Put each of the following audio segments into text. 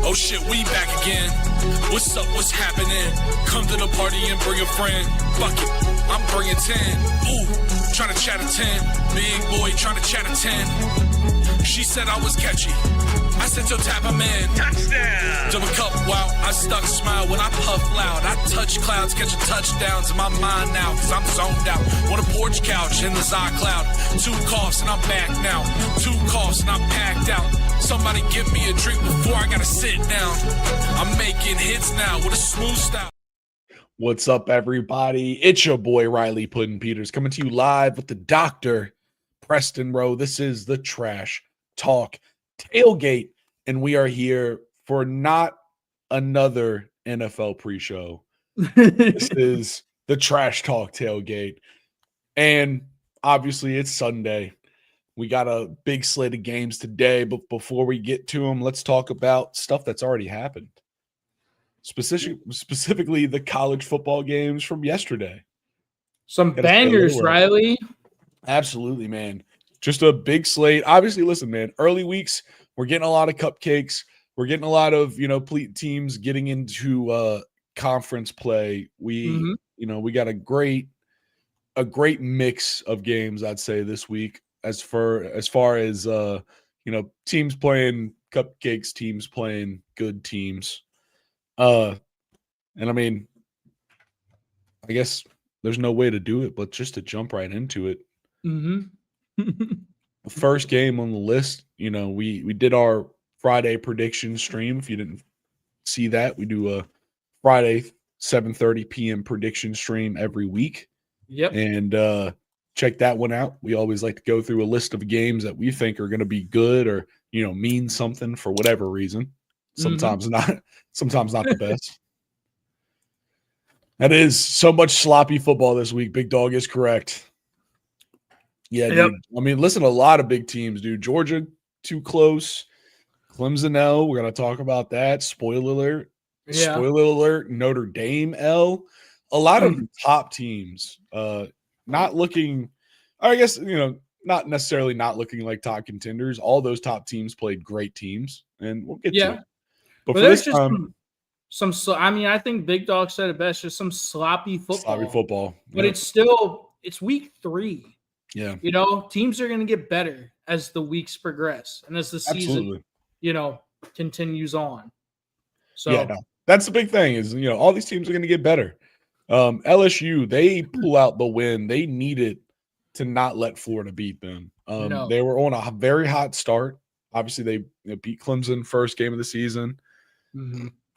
Oh shit, we back again. What's up, what's happening? Come to the party and bring a friend. Fuck it, I'm bringing 10. Ooh, trying to chat a 10. Big boy trying to chat a 10. She said I was catchy. I said, yo, tap him in. Touchdown. Double cup, wow, I stuck smile when I puff loud. I touch clouds, catching touchdowns in my mind now, cause I'm zoned out. On a porch couch in the Zod cloud. 2 coughs and I'm back now. 2 coughs and I'm packed out. Somebody give me a drink before I gotta sit down. I'm making hits now with a smooth style. What's up, everybody? It's your boy, Riley Puddin' Peters, coming to you live with the Dr. Preston Rowe. This is the Trash Talk Tailgate, and we are here for not another NFL pre-show. This is the Trash Talk Tailgate, and obviously it's Sunday. We got a big slate of games today, but before we get to them, let's talk about stuff that's already happened. Specifically the college football games from yesterday. Some bangers, Riley. Absolutely, man. Just a big slate. Obviously, listen, man, early weeks, we're getting a lot of cupcakes. We're getting a lot of, teams getting into conference play. We got a great mix of games, I'd say, this week as far as teams playing cupcakes, teams playing good teams. And I mean, I guess there's no way to do it, but just to jump right into it. The first game on the list, we did our Friday prediction stream. If you didn't see that, we do a Friday 7:30 p.m. prediction stream every week. Yep. And check that one out. We always like to go through a list of games that we think are going to be good or, mean something for whatever reason. Sometimes not the best. That is so much sloppy football this week. Big Dog is correct. Yeah, yep. Dude. I mean, listen, a lot of big teams, dude. Georgia, too close. Clemson L, we're going to talk about that. Spoiler alert. Yeah. Spoiler alert. Notre Dame L. A lot of top teams not looking, I guess, not necessarily not looking like top contenders. All those top teams played great teams, and we'll get to it. But there's just some I think Big Dog said it best, just some sloppy football. But it's week 3. Yeah. Teams are going to get better as the weeks progress and as the season, continues on. So that's the big thing is, all these teams are going to get better. LSU, they pull out the win. They needed to not let Florida beat them. They were on a very hot start. Obviously, they beat Clemson first game of the season.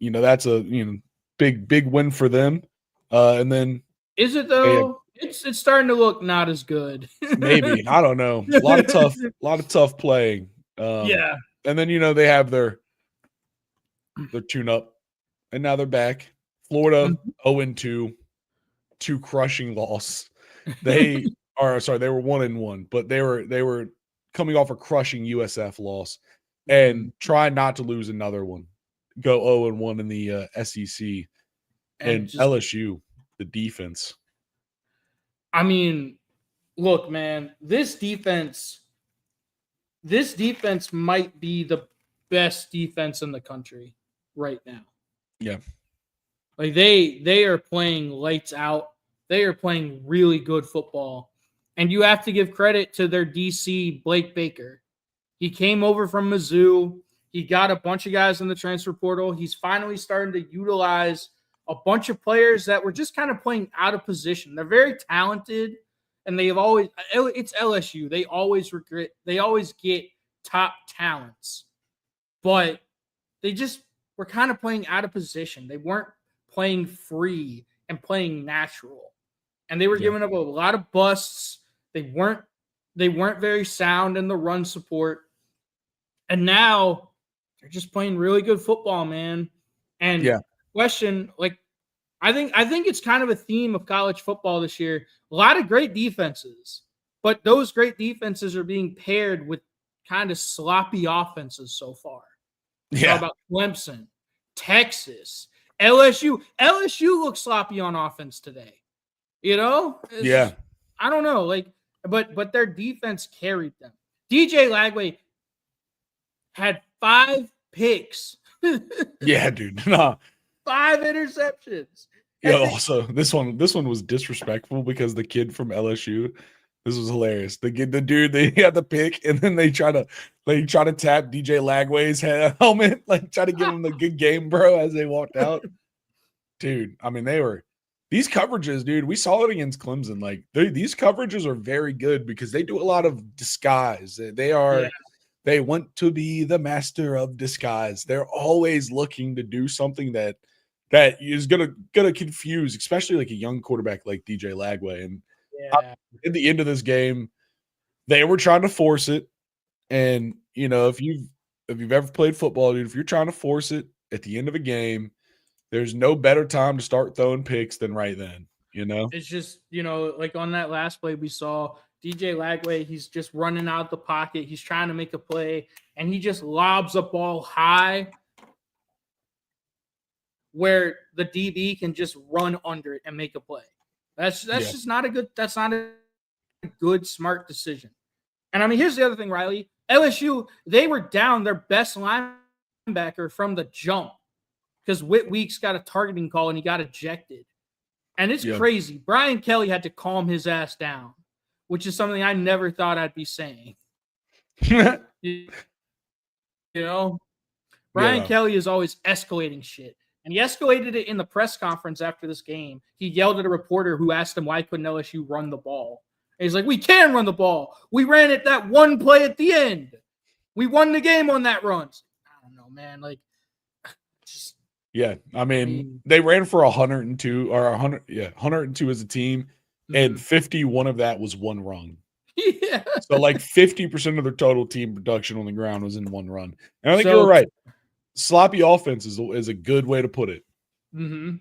That's a big win for them. And then is it though? It's starting to look not as good. Maybe, I don't know. A lot of tough playing. And then they have their tune-up, and now they're back. Florida 0-2, 2 crushing loss. They were 1-1, but they were coming off a crushing USF loss and try not to lose another one. Go 0-1 in the SEC. And LSU, the defense. I mean, look, man, this defense might be the best defense in the country right now. Yeah. Like they are playing lights out. They are playing really good football. And you have to give credit to their DC, Blake Baker. He came over from Mizzou. He got a bunch of guys in the transfer portal. He's finally starting to utilize a bunch of players that were just kind of playing out of position. They're very talented, and it's LSU. They always get top talents. But they just were kind of playing out of position. They weren't playing free and playing natural. And they were giving up a lot of busts. They weren't very sound in the run support. And now they're just playing really good football, man. And question, I think it's kind of a theme of college football this year. A lot of great defenses, but those great defenses are being paired with kind of sloppy offenses so far. Yeah. How about Clemson, Texas, LSU? LSU looks sloppy on offense today. I don't know, but their defense carried them. DJ Lagway had 5 picks Yeah, dude. Nah. 5 interceptions. Yeah. Also, this one was disrespectful because the kid from LSU. This was hilarious. The dude, they had the pick, and then they try to tap DJ Lagway's helmet, like try to give him the good game, bro, as they walked out. Dude, I mean, these coverages, dude. We saw it against Clemson. Like these coverages are very good because they do a lot of disguise. They want to be the master of disguise. They're always looking to do something that is gonna confuse, especially like a young quarterback like DJ Lagway. And at the end of this game, they were trying to force it. And if you've ever played football, dude, if you're trying to force it at the end of a game, there's no better time to start throwing picks than right then. It's just like on that last play we saw DJ Lagway, he's just running out the pocket, he's trying to make a play, and he just lobs a ball high where the DB can just run under it and make a play. That's just not a good smart decision. And I mean, here's the other thing, Riley. LSU, they were down their best linebacker from the jump because Whit Weeks got a targeting call and he got ejected. And it's crazy. Brian Kelly had to calm his ass down, which is something I never thought I'd be saying. Brian Kelly is always escalating shit. And he escalated it in the press conference after this game. He yelled at a reporter who asked him why couldn't LSU run the ball. And he's like, we can run the ball. We ran it that one play at the end. We won the game on that run. I don't know, man. Like, just I mean, they ran for 102 or 102 as a team, and 51 of that was one run. Yeah. So like 50% of their total team production on the ground was in one run. And I think you're right. Sloppy offense is a good way to put it. Mm-hmm.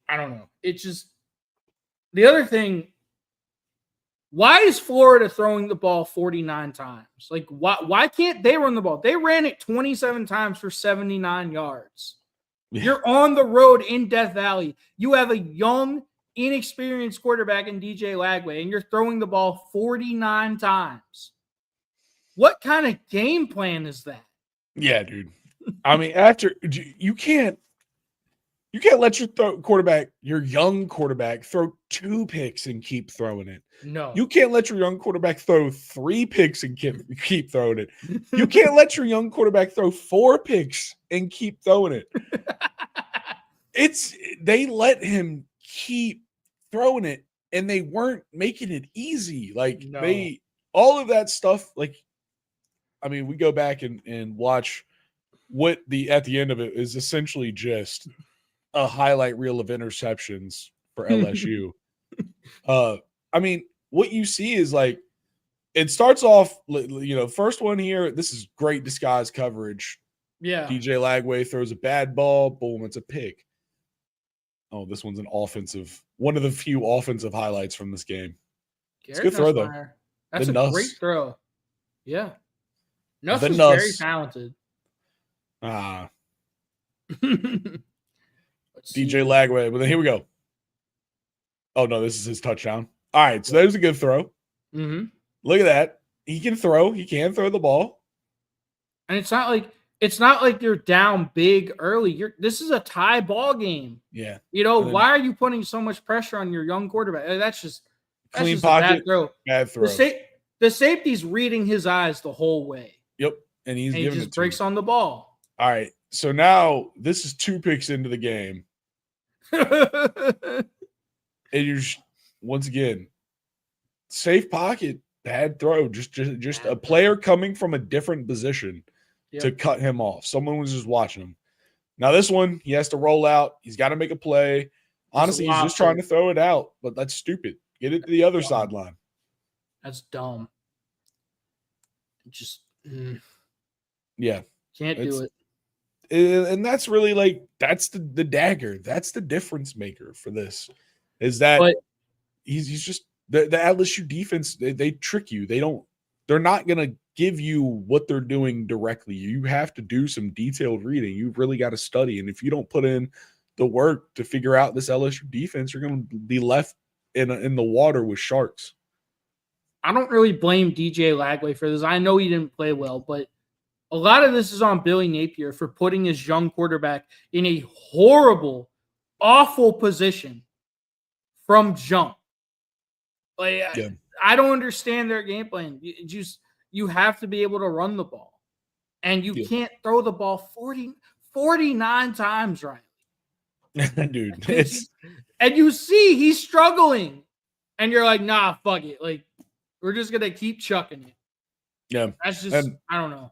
I don't know. It's just the other thing. Why is Florida throwing the ball 49 times? Like, why can't they run the ball? They ran it 27 times for 79 yards. Yeah. You're on the road in Death Valley. You have a young, inexperienced quarterback in DJ Lagway, and you're throwing the ball 49 times. What kind of game plan is that? Yeah, dude. I mean, you can't let your young quarterback throw 2 picks and keep throwing it. No. You can't let your young quarterback throw 3 picks and keep throwing it. You can't let your young quarterback throw 4 picks and keep throwing it. They let him keep throwing it, and they weren't making it easy. Like all of that stuff, like, I mean, we go back and watch what at the end of it is essentially just a highlight reel of interceptions for LSU. I mean, what you see is like, it starts off, first one here, this is great disguise coverage. Yeah. DJ Lagway throws a bad ball, boom, it's a pick. Oh, this one's one of the few offensive highlights from this game. It's a good throw, though. That's a great throw. Yeah. Nuss is very talented. DJ Lagway, but then here we go. Oh, no, this is his touchdown. All right, so there's a good throw. Mm-hmm. Look at that. He can throw the ball. And it's not like you're down big early. This is a tie ball game. Yeah. Why are you putting so much pressure on your young quarterback? That's just clean pocket, bad throw. The safety's reading his eyes the whole way. Yep. And he just breaks on the ball. All right. So now this is 2 picks into the game. And you're once again, safe pocket, bad throw. Just a player coming from a different position to cut him off. Someone was just watching him. Now this one, he has to roll out. He's got to make a play. Honestly, he's just trying to throw it out, but that's stupid. Get it to the other sideline. That's dumb. Yeah. Can't do it. And that's really like, that's the dagger. That's the difference maker for this. Is that he's just the LSU defense, they trick you. They're not going to give you what they're doing directly. You have to do some detailed reading. You've really got to study. And if you don't put in the work to figure out this LSU defense, you're going to be left in the water with sharks. I don't really blame DJ Lagway for this. I know he didn't play well, but A lot of this is on Billy Napier for putting his young quarterback in a horrible, awful position from jump. Like, Yeah. I don't understand their game plan. You have to be able to run the ball, and you can't throw the ball 49 times, Ryan. Dude, it's and you see he's struggling, and you're like, nah, fuck it. Like, we're just gonna keep chucking it. yeah. That's just I don't know.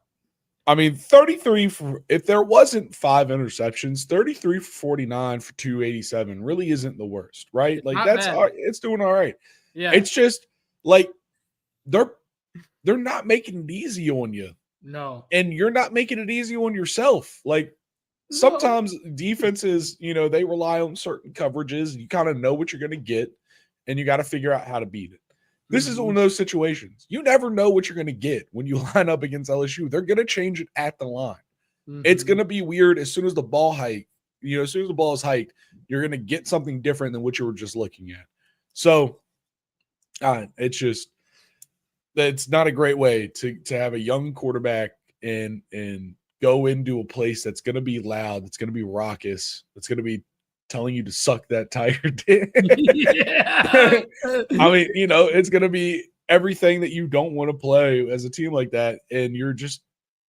I mean, 33 for if there wasn't 5 interceptions, 33 for 49 for 287 really isn't the worst, right? It's like not that's bad. it's doing all right. Yeah, It's just like they're not making it easy on you. No. And you're not making it easy on yourself. Like sometimes defenses, they rely on certain coverages. You kind of know what you're going to get, and you got to figure out how to beat it. This is one of those situations. You never know what you're going to get when you line up against LSU. They're going to change it at the line. It's going to be weird as soon as the ball hike. As soon as the ball is hiked, you're going to get something different than what you were just looking at. So, it's not a great way to have a young quarterback and go into a place that's going to be loud, that's going to be raucous, that's going to be telling you to suck that tiger dick. Yeah. I mean, it's going to be everything that you don't want to play as a team like that, and you're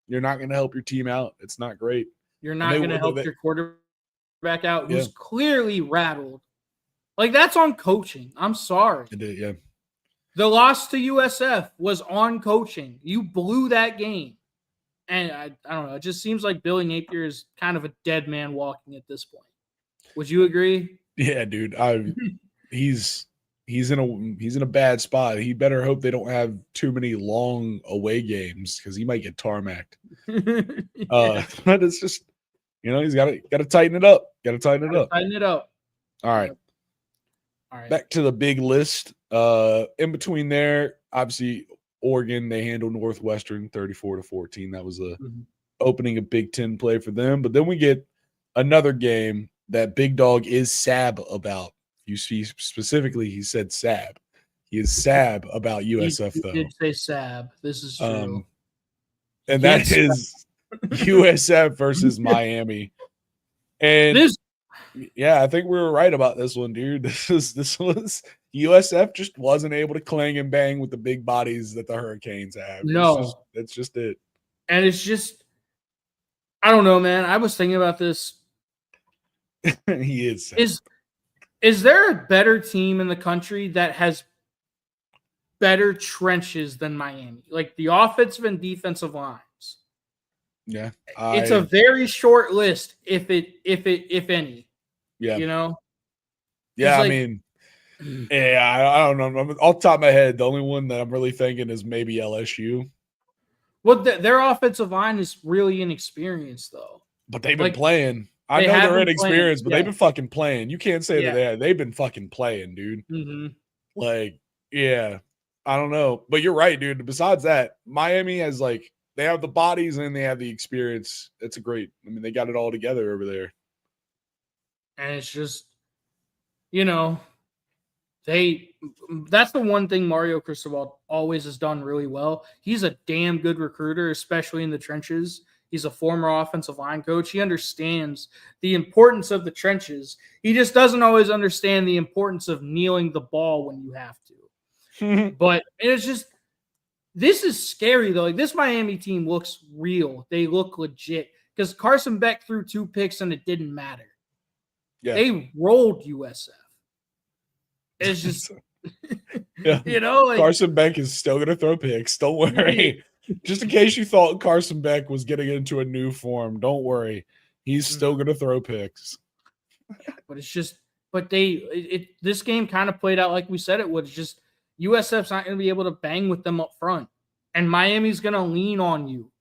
not going to help your team out. It's not great. You're not going to help your quarterback out who's clearly rattled. Like, that's on coaching. I'm sorry. It did, yeah. The loss to USF was on coaching. You blew that game. And I don't know. It just seems like Billy Napier is kind of a dead man walking at this point. Would you agree? Yeah, dude. He's in a bad spot. He better hope they don't have too many long away games because he might get tarmacked. But it's just, he's got to tighten it up. Tighten it up. All right. Back to the big list. In between there, obviously Oregon, they handled Northwestern 34-14. That was the opening of Big Ten play for them. But then we get another game that Big Dog is sad about. You see, specifically, he said sad. He is sad about USF, though. He did say sad. This is true. And that is USF versus Miami. And I think we were right about this one, dude. This was USF just wasn't able to clang and bang with the big bodies that the Hurricanes have. No. That's just it. And it's just, I don't know, man. I was thinking about this. He is. Is there a better team in the country that has better trenches than Miami? Like the offensive and defensive lines. Yeah. It's a very short list, if any. Yeah. Yeah, I mean, I don't know. Off the top of my head, the only one that I'm really thinking is maybe LSU. Well, their offensive line is really inexperienced, though. But they've been playing. I know they're inexperienced, but they've been fucking playing. You can't say that they've been fucking playing, dude. Like, yeah, I don't know. But you're right, dude. Besides that, Miami has they have the bodies and they have the experience. It's they got it all together over there. And it's just, that's the one thing Mario Cristobal always has done really well. He's a damn good recruiter, especially in the trenches. He's a former offensive line coach. He understands the importance of the trenches. He just doesn't always understand the importance of kneeling the ball when you have to. But it's just, this is scary, though. Like, this Miami team looks real. They look legit. Because Carson Beck threw 2 picks and it didn't matter. Yeah. They rolled USF. It's just, Carson Beck is still going to throw picks. Don't worry. Just in case you thought Carson Beck was getting into a new form, don't worry. He's still going to throw picks. But it's just, this game kind of played out like we said it would. It's just, USF's not going to be able to bang with them up front. And Miami's going to lean on you.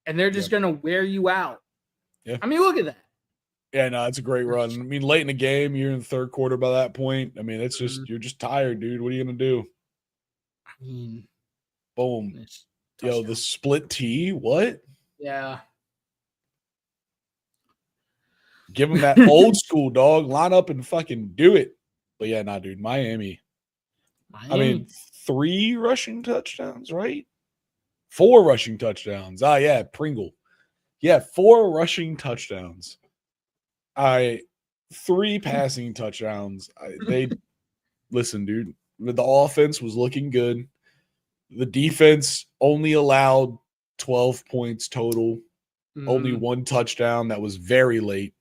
And they're just going to wear you out. Yeah. I mean, look at that. Yeah, no, it's a great run. I mean, late in the game, you're in the third quarter by that point. I mean, it's just, you're just tired, dude. What are you going to do? I mean, boom. Yo, the split T, what? Yeah. Give him that old school, dog. Line up and fucking do it. But yeah, nah, dude, Miami. I mean, 3 rushing touchdowns, right? 4 rushing touchdowns. Ah, yeah, Pringle. Yeah, 4 rushing touchdowns. 3 passing touchdowns. Listen, dude. The offense was looking good. The defense only allowed 12 points total. Only 1 touchdown that was very late.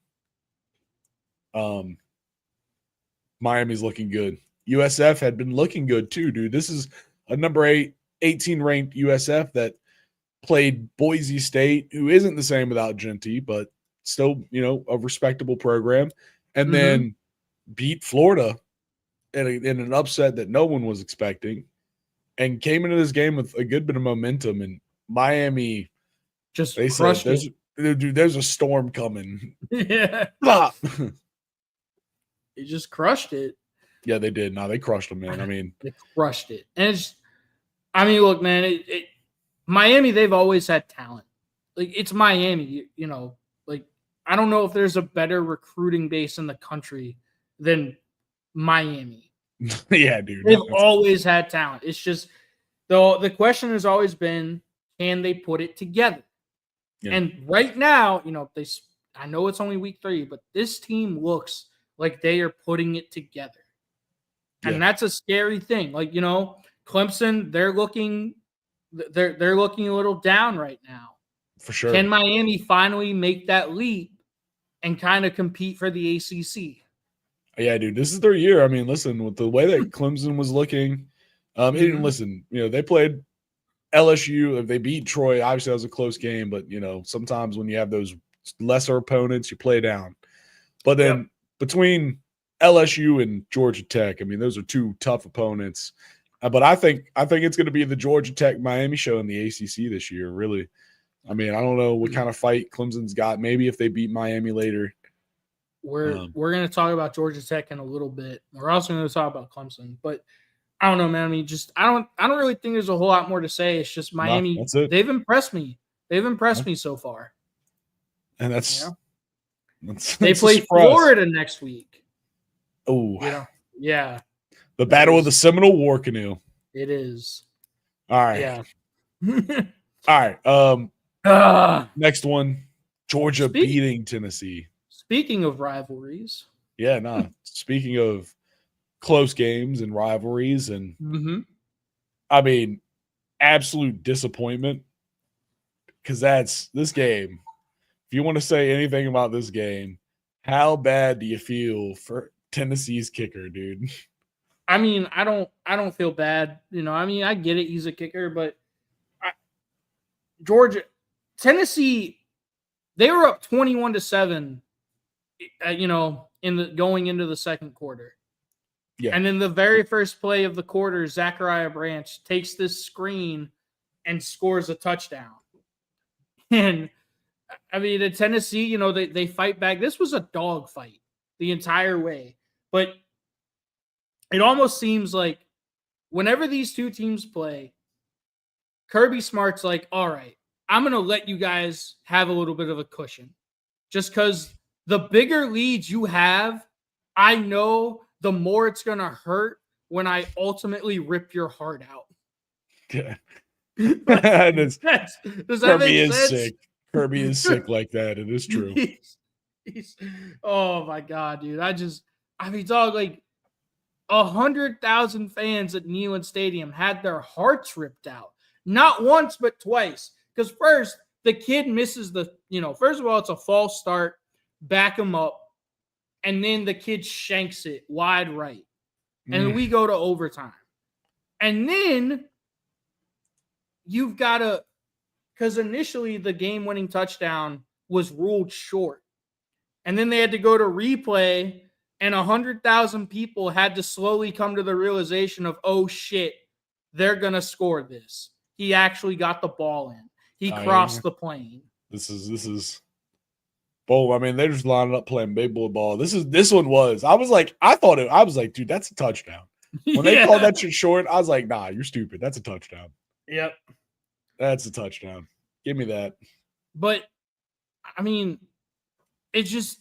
Miami's looking good. USF had been looking good too, dude. This is a number 18 ranked USF that played Boise State, who isn't the same without Genty, but still, a respectable program, and then beat Florida in an upset that no one was expecting, and came into this game with a good bit of momentum. And Miami just they crushed said, there's a storm coming. Yeah. They just crushed it. Yeah, they did. No, they crushed them, man. I mean, they crushed it. And look, man, Miami, they've always had talent. Like, it's Miami, like, I don't know if there's a better recruiting base in the country than Miami. Yeah, dude. They've always had talent. It's just, the question has always been, can they put it together? Yeah. And right now, I know it's only week 3, but this team looks like they are putting it together. And that's a scary thing. Like, Clemson, they're looking a little down right now. For sure. Can Miami finally make that leap and kind of compete for the ACC? Yeah, dude, this is their year. I mean, listen, with the way that Clemson was looking, they played LSU. If they beat Troy, obviously that was a close game, but sometimes when you have those lesser opponents, you play down. But then between LSU and Georgia Tech, I mean, those are 2 tough opponents. But I think it's going to be the Georgia Tech Miami show in the ACC this year. Really, I mean, I don't know what kind of fight Clemson's got. Maybe if they beat Miami later. We're going to talk about Georgia Tech in a little bit. We're also going to talk about Clemson, but I don't know, man. I mean, I don't really think there's a whole lot more to say. It's just Miami. That's it. They've impressed me. They've impressed me so far. And they play Florida next week. Oh, yeah. The Battle of the Seminole War Canoe. It is. All right. Yeah. All right. Next one, Georgia beating Tennessee. Speaking of rivalries. Yeah, no. Speaking of close games and rivalries, and I mean, absolute disappointment, because that's this game. If you want to say anything about this game, how bad do you feel for Tennessee's kicker, dude? I mean, I don't feel bad. I mean, I get it. He's a kicker, but Tennessee, they were up 21-7, going into the second quarter. Yeah. And in the very first play of the quarter, Zachariah Branch takes this screen and scores a touchdown. And I mean, in Tennessee, they fight back. This was a dog fight the entire way. But it almost seems like whenever these 2 teams play, Kirby Smart's like, all right, I'm going to let you guys have a little bit of a cushion. Just because the bigger leads you have, I know the more it's going to hurt when I ultimately rip your heart out. Yeah. Does that Kirby make sense? Sick. Kirby is sick like that. It is true. Oh, my God, dude. Dog, like 100,000 fans at Neyland Stadium had their hearts ripped out. Not once, but twice. Because first, the kid misses first of all, it's a false start, back him up, and then the kid shanks it wide right. And we go to overtime. And then you've got to, because initially the game-winning touchdown was ruled short. And then they had to go to replay, and 100,000 people had to slowly come to the realization of, oh, shit, they're going to score this. He actually got the ball in. He crossed the plane. This is bowl. I mean, they're just lining up playing big boy ball. This one was. I was like, dude, that's a touchdown. When they called that shit short, I was like, nah, you're stupid. That's a touchdown. Yep. That's a touchdown. Give me that. But I mean, it's just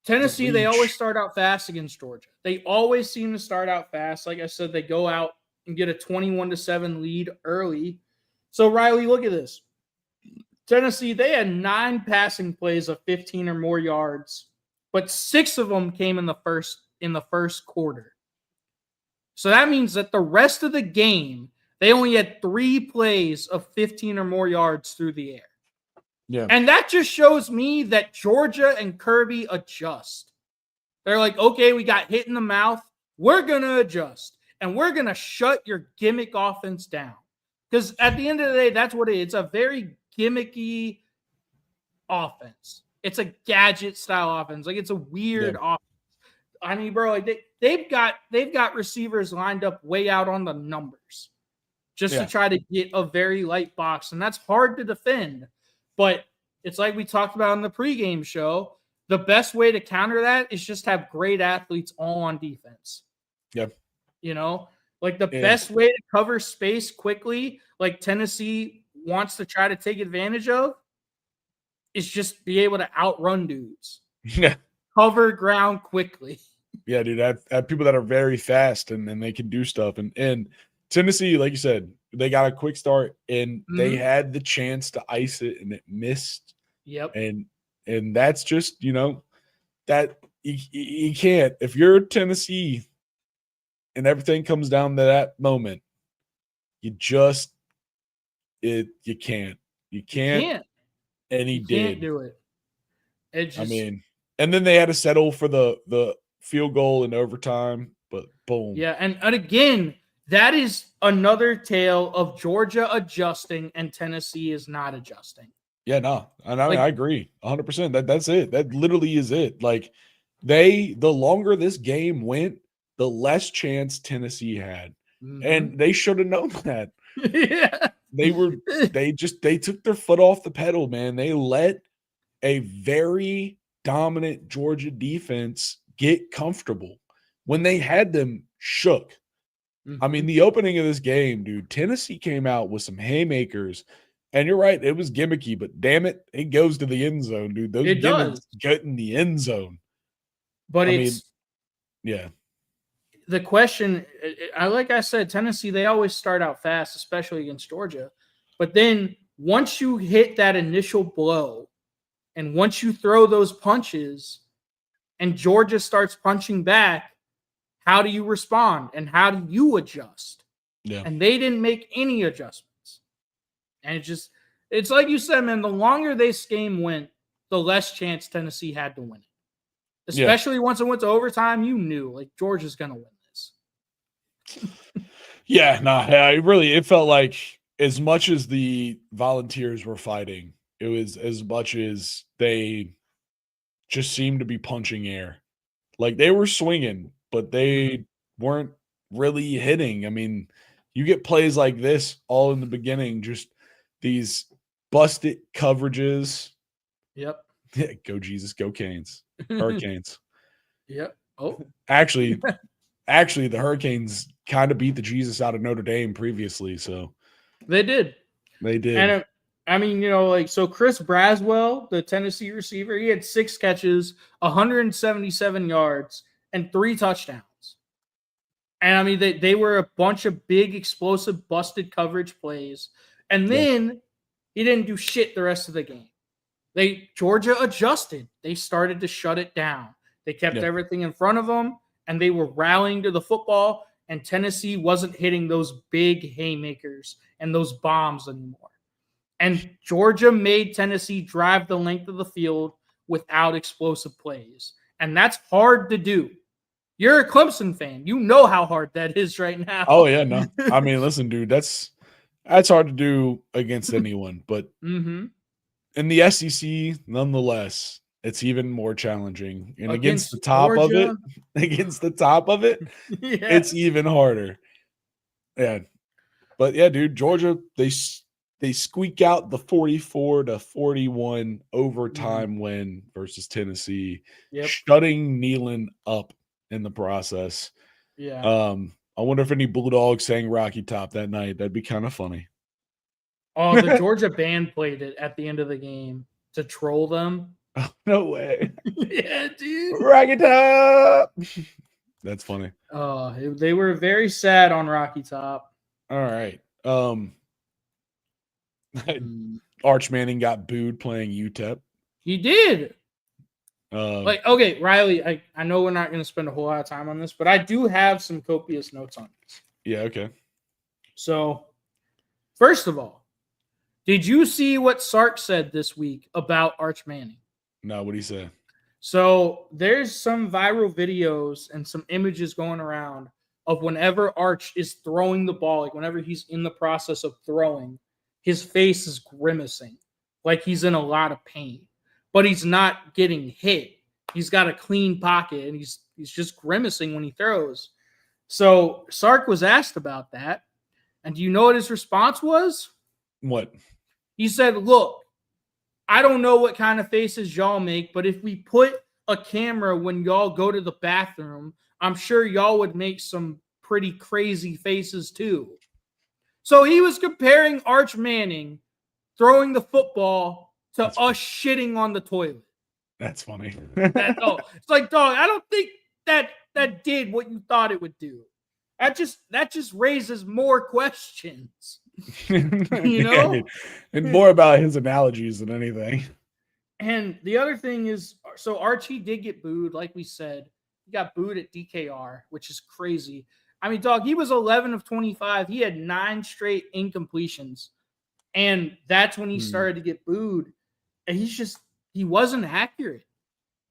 Tennessee, they always start out fast against Georgia. They always seem to start out fast. Like I said, they go out and get a 21-7 lead early. So, Riley, look at this. Tennessee, they had 9 passing plays of 15 or more yards, but 6 of them came in the first quarter. So that means that the rest of the game, they only had 3 plays of 15 or more yards through the air. Yeah. And that just shows me that Georgia and Kirby adjust. They're like, okay, we got hit in the mouth. We're going to adjust. And we're going to shut your gimmick offense down. Because at the end of the day, that's what it is. It's a very gimmicky offense. It's a gadget style offense. Like, it's a weird offense. I mean, bro, like they've got receivers lined up way out on the numbers just to try to get a very light box. And that's hard to defend. But it's like we talked about in the pregame show. The best way to counter that is just have great athletes all on defense. Yep. You know, like the best way to cover space quickly, like Tennessee wants to try to take advantage of, is just be able to outrun dudes. Yeah. Cover ground quickly. Yeah, dude. I have people that are very fast and they can do stuff. And Tennessee, like you said, they got a quick start and they had the chance to ice it and it missed. Yep. And that's just, that you can't. If you're Tennessee and everything comes down to that moment, you can't. You can't. And he did. Can't do it. And then they had to settle for the field goal in overtime, but boom. Yeah, and again, that is another tale of Georgia adjusting and Tennessee is not adjusting. Yeah, no. And I agree 100%. That's it. That literally is it. Like the longer this game went, the less chance Tennessee had. And they should have known that. Yeah. They took their foot off the pedal, man. They let a very dominant Georgia defense get comfortable when they had them shook. I mean, the opening of this game, dude, Tennessee came out with some haymakers, and you're right, it was gimmicky, but damn it, it goes to the end zone, dude. Those gimmicks get in the end zone. But yeah. The question, like I said, Tennessee, they always start out fast, especially against Georgia. But then once you hit that initial blow, and once you throw those punches and Georgia starts punching back, how do you respond and how do you adjust? Yeah. And they didn't make any adjustments. And it's like you said, man, the longer this game went, the less chance Tennessee had to win it. Especially once it went to overtime, you knew, like, Georgia's going to win this. It felt like as much as the Volunteers were fighting, it was as much as they just seemed to be punching air. Like, they were swinging, but they weren't really hitting. I mean, you get plays like this all in the beginning, just these busted coverages. Yep. Go Jesus, go Canes. Hurricanes. Yep. Oh. Actually, the Hurricanes kind of beat the Jesus out of Notre Dame previously, so. They did. And so Chris Braswell, the Tennessee receiver, he had 6 catches, 177 yards, and 3 touchdowns. And I mean, they were a bunch of big, explosive, busted coverage plays. And then he didn't do shit the rest of the game. Georgia adjusted. They started to shut it down. They kept everything in front of them, and they were rallying to the football, and Tennessee wasn't hitting those big haymakers and those bombs anymore. And Georgia made Tennessee drive the length of the field without explosive plays. And that's hard to do. You're a Clemson fan. You know how hard that is right now. Oh, yeah, no. I mean, listen, dude, that's hard to do against anyone. But in the SEC, nonetheless, it's even more challenging. And against the top of it, it's even harder. Yeah. But, yeah, dude, Georgia, they squeak out the 44-41 overtime win versus Tennessee, shutting Neyland up in the process. Yeah. I wonder if any Bulldogs sang Rocky Top that night. That'd be kind of funny. Oh, the Georgia band played it at the end of the game to troll them. Oh, no way. Yeah, dude. Rocky Top. That's funny. Oh, they were very sad on Rocky Top. All right. Arch Manning got booed playing UTEP. He did. Okay, Riley, I know we're not going to spend a whole lot of time on this, but I do have some copious notes on this. Yeah, okay. So, first of all, did you see what Sark said this week about Arch Manning? No, what did he say? So, there's some viral videos and some images going around of whenever Arch is throwing the ball, like whenever he's in the process of throwing, his face is grimacing, like he's in a lot of pain. But he's not getting hit. He's got a clean pocket, and he's just grimacing when he throws. So Sark was asked about that, and do you know what his response was? What? He said, look, I don't know what kind of faces y'all make, but if we put a camera when y'all go to the bathroom, I'm sure y'all would make some pretty crazy faces too. So he was comparing Arch Manning throwing the football to us shitting on the toilet. That's funny. It's like, dog, I don't think that did what you thought it would do. That just raises more questions. You know? Yeah, and more about his analogies than anything. And the other thing is, so Archie did get booed, like we said. He got booed at DKR, which is crazy. I mean, dog, he was 11 of 25. He had 9 straight incompletions. And that's when he started to get booed. And he wasn't accurate.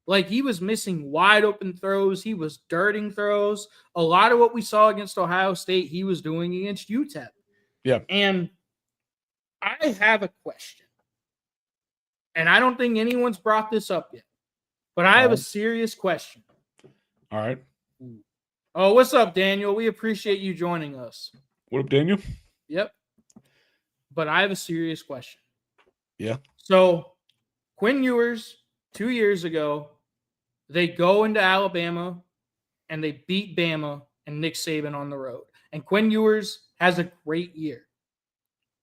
Like, he was missing wide open throws. He was dirting throws. A lot of what we saw against Ohio State, he was doing against UTEP. Yeah. And I have a question. And I don't think anyone's brought this up yet. But I have a serious question. All right. Oh, what's up, Daniel? We appreciate you joining us. What up, Daniel? Yep. But I have a serious question. Yeah. So, Quinn Ewers, 2 years ago, they go into Alabama and they beat Bama and Nick Saban on the road. And Quinn Ewers has a great year,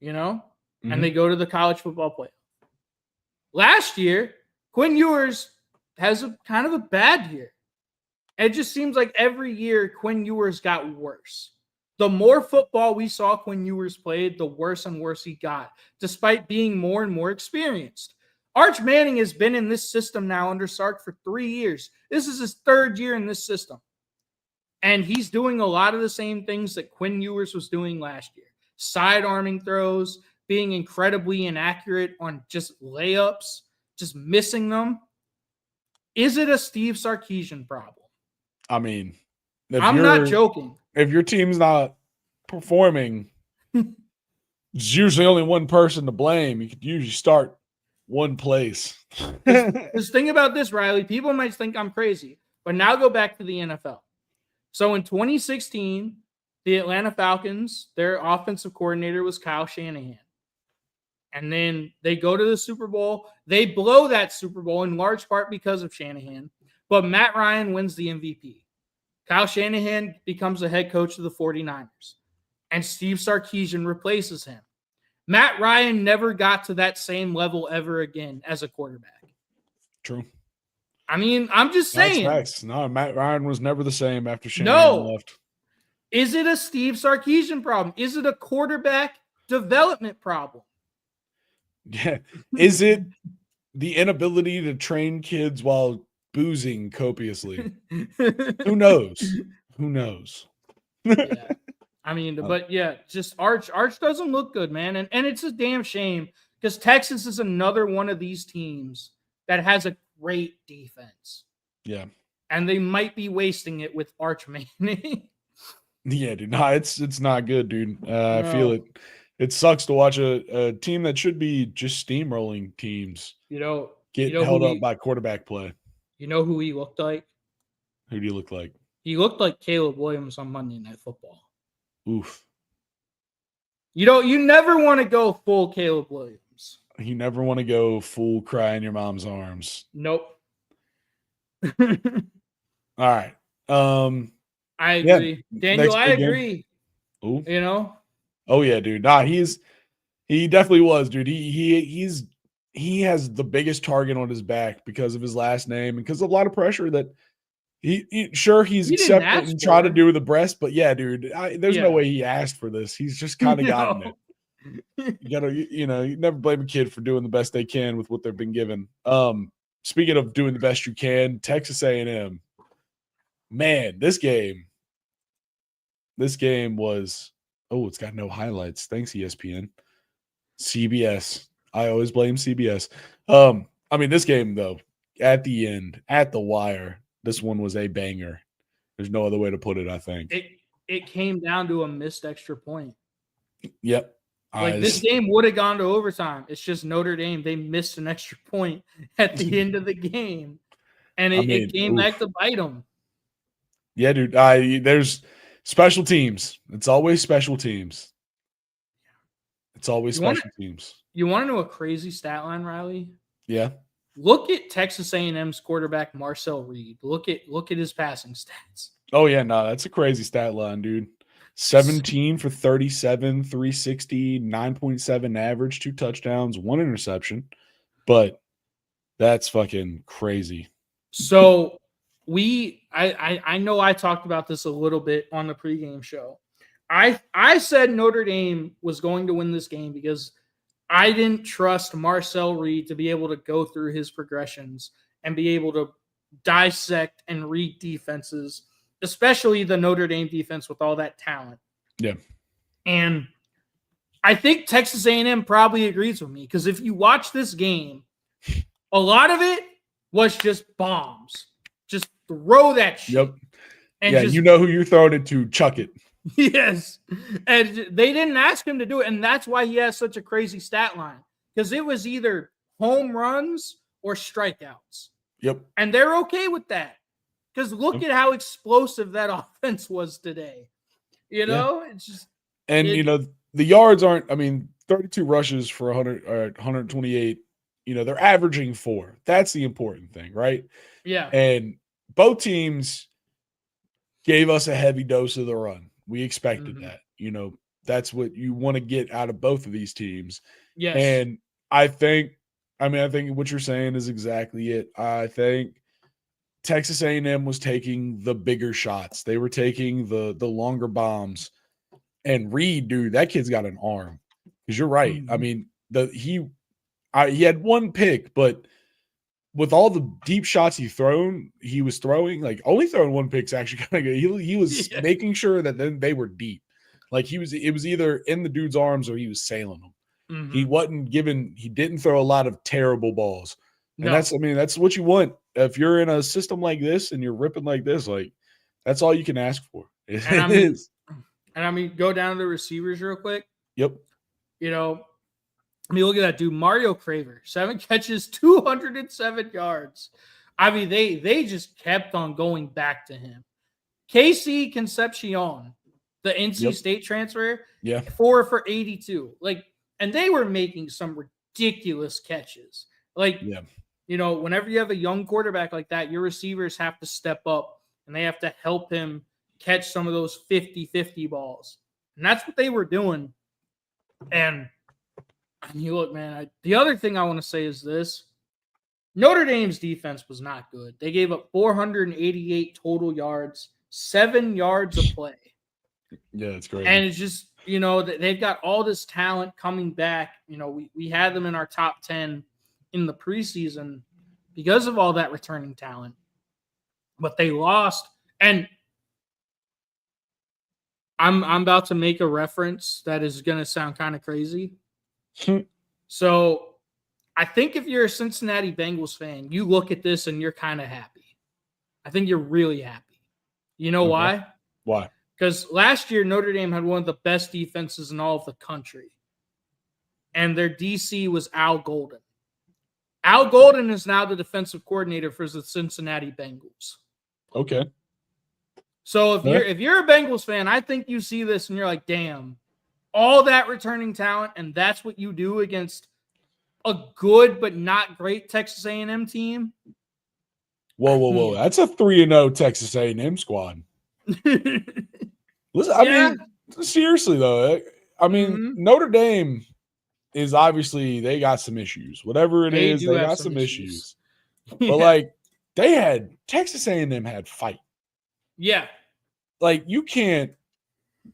you know? Mm-hmm. And they go to the college football playoff. Last year, Quinn Ewers has a kind of a bad year. And it just seems like every year Quinn Ewers got worse. The more football we saw Quinn Ewers played, the worse and worse he got, despite being more and more experienced. Arch Manning has been in this system now under Sark for 3 years. This is his 3rd year in this system. And he's doing a lot of the same things that Quinn Ewers was doing last year. Side-arming throws, being incredibly inaccurate on just layups, just missing them. Is it a Steve Sarkisian problem? I mean, I'm not joking. If your team's not performing, there's usually only one person to blame. You could usually start one place. Just think about this, Riley. People might think I'm crazy, but now go back to the NFL. So in 2016, the Atlanta Falcons, their offensive coordinator was Kyle Shanahan. And then they go to the Super Bowl. They blow that Super Bowl in large part because of Shanahan. But Matt Ryan wins the MVP. Kyle Shanahan becomes the head coach of the 49ers. And Steve Sarkisian replaces him. Matt Ryan never got to that same level ever again as a quarterback. True. I mean, I'm just saying. That's facts. No, Matt Ryan was never the same after Shanahan left. Is it a Steve Sarkisian problem? Is it a quarterback development problem? Yeah. Is it the inability to train kids while boozing copiously? Who knows? Who knows? Yeah. I mean, but yeah, just Arch doesn't look good, man. And it's a damn shame because Texas is another one of these teams that has a great defense. Yeah. And they might be wasting it with Arch Manning. Yeah, dude. No, it's not good, dude. No. I feel it. It sucks to watch a team that should be just steamrolling teams get held up by quarterback play. You know who he looked like? Who do you look like? He looked like Caleb Williams on Monday Night Football. Oof. You never want to go full Caleb Williams. You never want to go full cry in your mom's arms. Nope. All right. I agree. Yeah, Daniel, I agree. Ooh. You know? Oh yeah, dude. Nah, he definitely was, dude. He has the biggest target on his back because of his last name and because of a lot of pressure that he's accepted and tried to do with the breast, but yeah, dude, there's no way he asked for this. He's just kind of gotten it. You never blame a kid for doing the best they can with what they've been given. Speaking of doing the best you can, Texas A&M, man, this game was, it's got no highlights. Thanks, ESPN. CBS. I always blame CBS. This game, though, at the end, at the wire, this one was a banger. There's no other way to put it, I think. It came down to a missed extra point. Yep. This game would have gone to overtime. It's just Notre Dame. They missed an extra point at the end of the game. And it came back to bite them. Yeah, dude. There's special teams. It's always special teams. It's always special teams. You want to know a crazy stat line, Riley? Yeah. Look at Texas A&M's quarterback Marcel Reed. Look at his passing stats. Oh yeah, no, that's a crazy stat line, dude. 17 for 37, 360, 9.7 average, 2 touchdowns, 1 interception. But that's fucking crazy. So I know I talked about this a little bit on the pregame show. I said Notre Dame was going to win this game because I didn't trust Marcel Reed to be able to go through his progressions and be able to dissect and read defenses, especially the Notre Dame defense with all that talent. Yeah. And I think Texas A&M probably agrees with me because if you watch this game, a lot of it was just bombs. Just throw that shit. Yep. And you know who you're throwing it to, chuck it. Yes. And they didn't ask him to do it. And that's why he has such a crazy stat line. Because it was either home runs or strikeouts. Yep. And they're okay with that. Because look at how explosive that offense was today. It's just. And, the yards aren't, 32 rushes for 100 or 128. They're averaging 4. That's the important thing, right? Yeah. And both teams gave us a heavy dose of the run. We expected that. That's what you want to get out of both of these teams. Yes. And I think what you're saying is exactly it. I think Texas A&M was taking the bigger shots. They were taking the longer bombs. And Reed, dude, that kid's got an arm. Because you're right. Mm-hmm. He had one pick, but with all the deep shots he was throwing, only throwing one pick's actually kind of good. He was making sure that then they were deep. It was either in the dude's arms or he was sailing them. Mm-hmm. He didn't throw a lot of terrible balls. And that's what you want. If you're in a system like this and you're ripping like this, that's all you can ask for. It is. And go down to the receivers real quick. Yep. Look at that dude, Mario Craver, 7 catches, 207 yards. They just kept on going back to him. KC Concepcion, the NC State transfer, 4 for 82. And they were making some ridiculous catches. Whenever you have a young quarterback like that, your receivers have to step up and they have to help him catch some of those 50-50 balls. And that's what they were doing. And look, man, the other thing I want to say is this. Notre Dame's defense was not good. They gave up 488 total yards, 7 yards of play. Yeah, that's great. And it's just, they've got all this talent coming back. We had them in our top 10 in the preseason because of all that returning talent. But they lost. And I'm about to make a reference that is going to sound kind of crazy. So I think if you're a Cincinnati Bengals fan, you look at this and you're kind of happy. I think you're really happy. You know why? Why? Because last year, Notre Dame had one of the best defenses in all of the country. And their DC was Al Golden. Al Golden is now the defensive coordinator for the Cincinnati Bengals. Okay. So if you're a Bengals fan, I think you see this and you're like, damn, all that returning talent, and that's what you do against a good but not great Texas A&M team. Whoa! That's a 3-0 Texas A&M squad. Listen, seriously though, Notre Dame is obviously they got some issues. Whatever it is, they got some issues. But Texas A&M had fight. Yeah. You can't.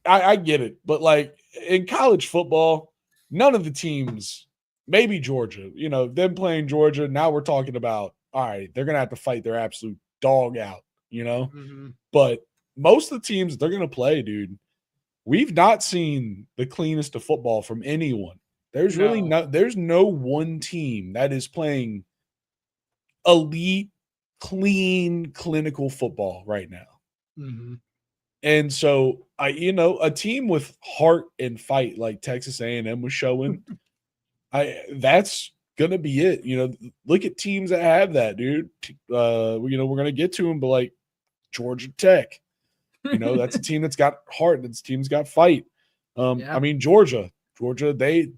I get it, but in college football, none of the teams, maybe Georgia, them playing Georgia. Now we're talking about, all right, they're going to have to fight their absolute dog out, but most of the teams they're going to play, dude, we've not seen the cleanest of football from anyone. There's there's no one team that is playing elite, clean, clinical football right now. Mm-hmm. And so a team with heart and fight like Texas A&M was showing, that's gonna be it. Look at teams that have that, dude. We're gonna get to them, but like Georgia Tech, that's a team that's got heart. That's a team's got fight. I mean Georgia, they,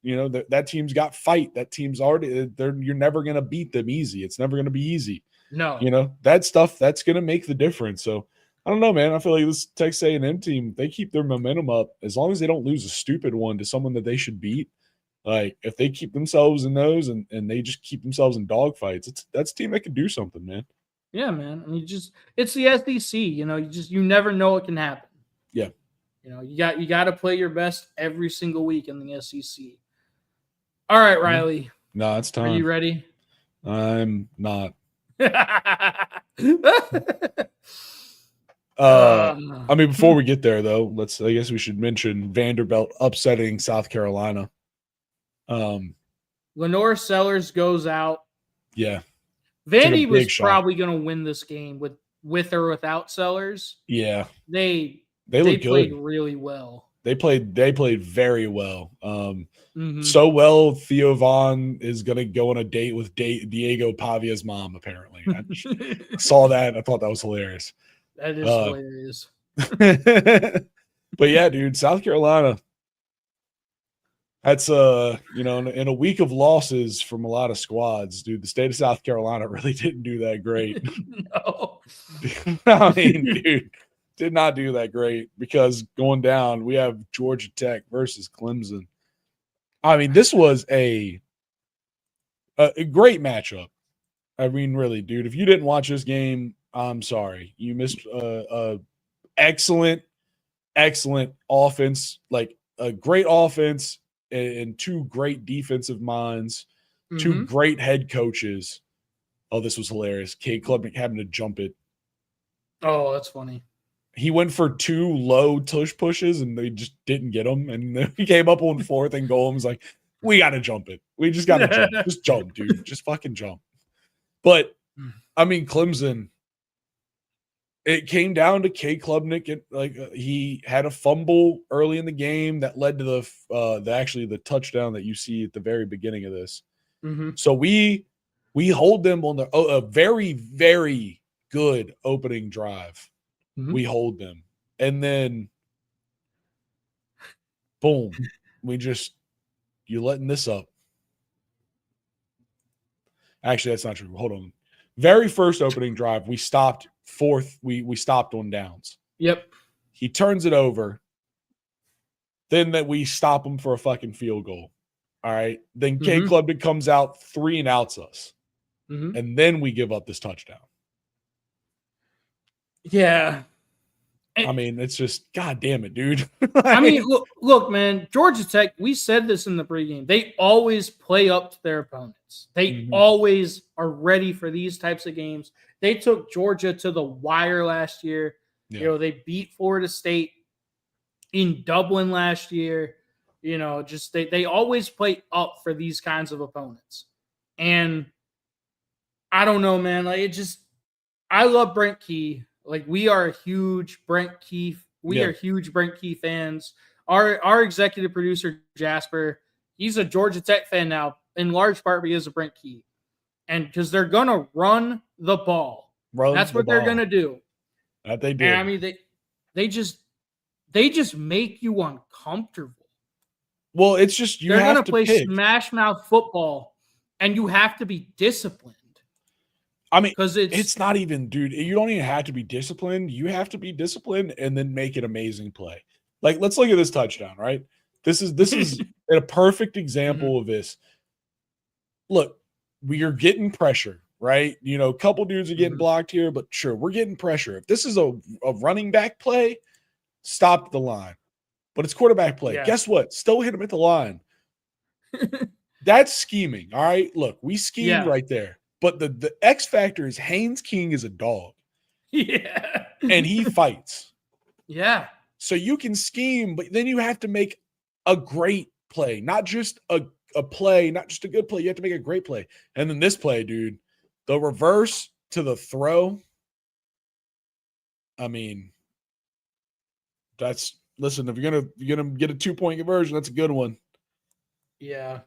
that team's got fight. That team's already you're never gonna beat them easy. It's never gonna be easy. No, that stuff that's gonna make the difference. So I don't know, man. I feel like this Texas A&M team, they keep their momentum up as long as they don't lose a stupid one to someone that they should beat. Like if they keep themselves in those and they just keep themselves in dogfights, that's a team that can do something, man. Yeah, man. I mean, it's the SEC. You never know what can happen. Yeah. You got to play your best every single week in the SEC. All right, Riley. No, it's time. Are you ready? I'm not. I mean, before we get there, though, I guess we should mention Vanderbilt upsetting South Carolina. Lenore Sellers goes out. Yeah. Vandy was probably going to win this game with or without Sellers. Yeah. They played good. Really well. They played very well. So well, Theo Vaughn is going to go on a date with Diego Pavia's mom, apparently. I saw that. I thought that was hilarious. That is hilarious. But yeah, dude, South Carolina. That's in a week of losses from a lot of squads, dude. The state of South Carolina really didn't do that great. No. I mean, dude, did not do that great because going down, we have Georgia Tech versus Clemson. I mean, this was a great matchup. I mean, really, dude, if you didn't watch this game, I'm sorry. You missed excellent offense, like a great offense and two great defensive minds, two great head coaches. Oh, this was hilarious. Cade Klubnik having to jump it. Oh, that's funny. He went for two low tush pushes and they just didn't get him. And then he came up on fourth and goal and was like, we got to jump it. We just got to jump. Just jump, dude. Just fucking jump. But, I mean, Clemson, it came down to Cade Klubnik. He had a fumble early in the game that led to the touchdown that you see at the very beginning of this. Mm-hmm. So we hold them on a very, very good opening drive. Mm-hmm. We hold them. And then, boom, you're letting this up. Actually, that's not true. Hold on. Very first opening drive, we stopped fourth. We stopped on downs. Yep. He turns it over. Then that we stop him for a fucking field goal. All right. Then Cade Klubnik comes out 3 and outs us. Mm-hmm. And then we give up this touchdown. Yeah. I mean, it's just, God damn it, dude. I mean, look, man, Georgia Tech, we said this in the pregame. They always play up to their opponents. They always are ready for these types of games. They took Georgia to the wire last year. Yeah. They beat Florida State in Dublin last year. They always play up for these kinds of opponents. And I don't know, man. I love Brent Key. We are huge Brent Key. We are huge Brent Key fans. Our executive producer, Jasper, he's a Georgia Tech fan now, in large part because of Brent Key. And because they're going to run the ball. That's what they're going to do. That they do. And I mean, they just make you uncomfortable. Well, it's just they're going to play smash mouth football, and you have to be disciplined. I mean, because it's not even, dude, you don't even have to be disciplined. You have to be disciplined and then make an amazing play. Let's look at this touchdown, right? This is a perfect example of this. Look, we are getting pressure, right? A couple dudes are getting blocked here, but sure, we're getting pressure. If this is a running back play, stop the line. But it's quarterback play. Yeah. Guess what? Still hit him at the line. That's scheming. All right. Look, we schemed Yeah. right there. But the X factor is Haynes King is a dog. Yeah. And he fights. Yeah. So you can scheme, but then you have to make a great play, not just a play, not just a good play. You have to make a great play. And then this play, dude, the reverse to the throw. I mean, listen, if you're gonna get a 2-point conversion, that's a good one. Yeah.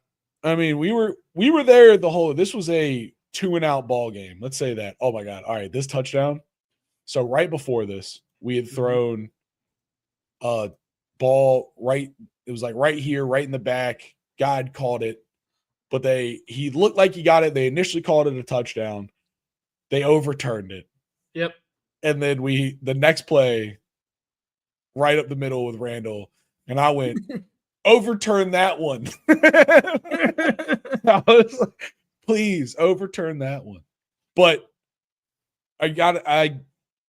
I mean, we were there this was a 2-and-out ball game. Let's say that. Oh my God. All right, this touchdown. So right before this, we had thrown a ball right. It was like right here, right in the back. God caught it, but he looked like he got it. They initially called it a touchdown. They overturned it. Yep. And then the next play, right up the middle with Randall, and I went, overturn that one. I was like, please overturn that one. But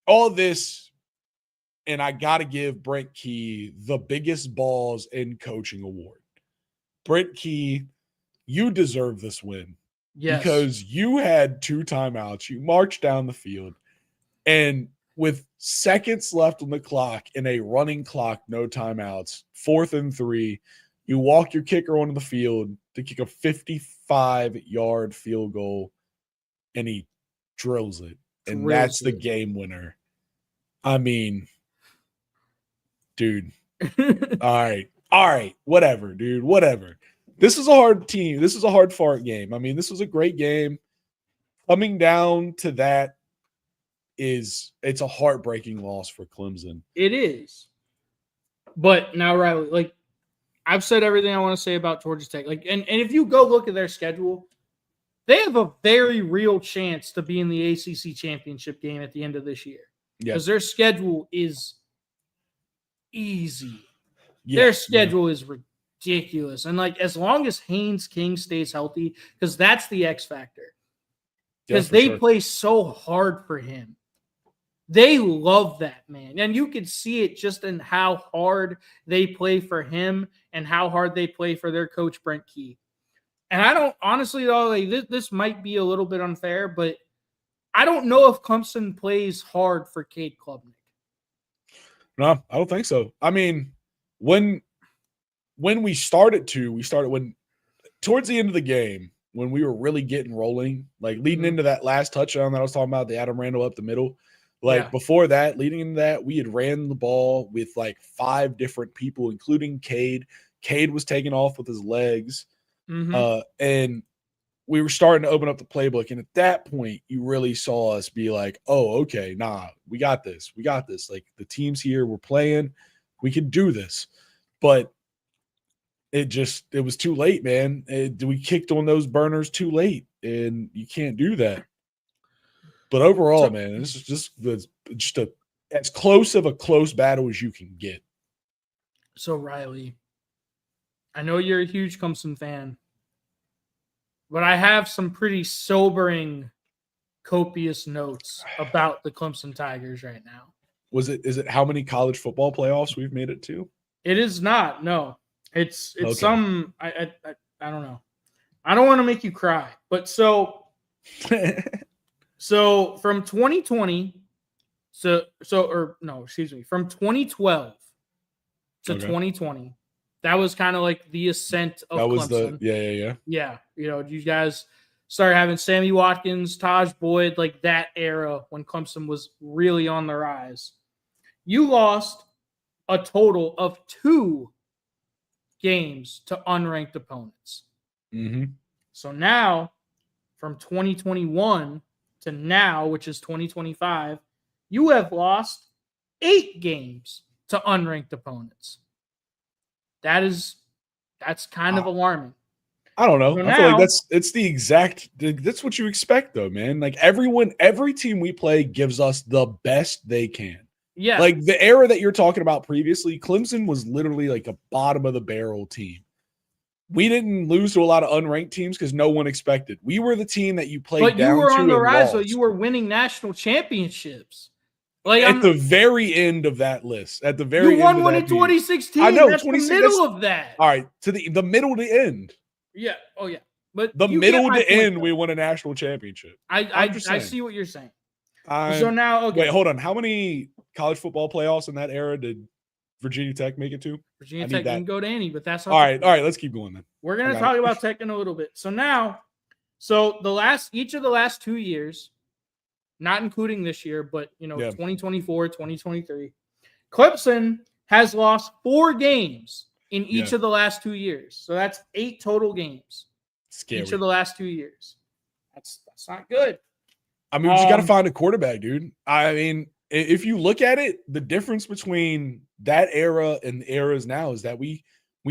all this, and I got to give Brent Key the biggest balls in coaching award. Brent Key, you deserve this win. Yes. Because you had 2 timeouts. You marched down the field, and with seconds left on the clock in a running clock, no timeouts, 4th and 3, you walk your kicker onto the field to kick a 55-yard field goal, and he drills it. And that's the game winner. I mean, dude. All right. Whatever, dude. Whatever. This is a hard team. This is a hard fart game. I mean, this was a great game. Coming down to that it's a heartbreaking loss for Clemson. It is. But now, Riley, like, I've said everything I want to say about Georgia Tech. Like, and if you go look at their schedule, they have a very real chance to be in the ACC championship game at the end of this year. Because their schedule is easy. Their schedule is ridiculous. And, like, as long as Haynes King stays healthy, because that's the X factor. Because they play so hard for him. They love that, man. And you could see it just in how hard they play for him and how hard they play for their coach, Brent Key. And I don't, honestly, though, like, this might be a little bit unfair, but I don't know if Clemson plays hard for Cade Klubnik. No, I don't think so. I mean, when we started towards the end of the game, when we were really getting rolling, like leading into that last touchdown that I was talking about, the Adam Randall up the middle, before that, leading into that, we had ran the ball with like 5 different people, including Cade. Cade was taking off with his legs. And we were starting to open up the playbook. And at that point, you really saw us be like, oh, okay, nah, we got this. We got this. Like, the team's here, we're playing, we can do this. But it was too late, man. We kicked on those burners too late, and you can't do that. But overall, man, this is just as close of a close battle as you can get. So, Riley, I know you're a huge Clemson fan, but I have some pretty sobering, copious notes about the Clemson Tigers right now. Is it how many college football playoffs we've made it to? It is not. No, it's okay. some. I don't know. I don't want to make you cry, but so from 2020, from 2012 to 2020. That was kind of like the ascent of Clemson. Yeah. You know, you guys started having Sammy Watkins, Taj Boyd, like that era when Clemson was really on the rise. You lost a total of 2 games to unranked opponents. So now, from 2021 to now, which is 2025, you have lost 8 games to unranked opponents. That's kind of alarming. I don't know. So I feel like that's what you expect, though, man. Like, every team we play gives us the best they can. Yeah. Like, the era that you're talking about previously, Clemson was literally like a bottom of the barrel team. We didn't lose to a lot of unranked teams because no one expected. We were the team that you played down to. But you were on the rise, so you were winning national championships. Like, at the very end of that list, at the very you won one in 2016. I know, that's the middle of that. All right, to the middle to end. Yeah. Oh yeah. But The you middle get my to point, end, though. we won a national championship. I see what you're saying. So now, okay. Wait, hold on. How many college football playoffs in that era did Virginia Tech make it to? Virginia Tech didn't go to any, but that's all right. All right, let's keep going then. We're gonna talk about Tech in a little bit. So now, each of the last 2 years, not including this year, but 2024, 2023, Clemson has lost 4 games in each of the last 2 years. So that's 8 total games. Scary. Each of the last 2 years. That's not good. I mean, we just got to find a quarterback, dude. I mean, if you look at it, the difference between that era and the eras now is that we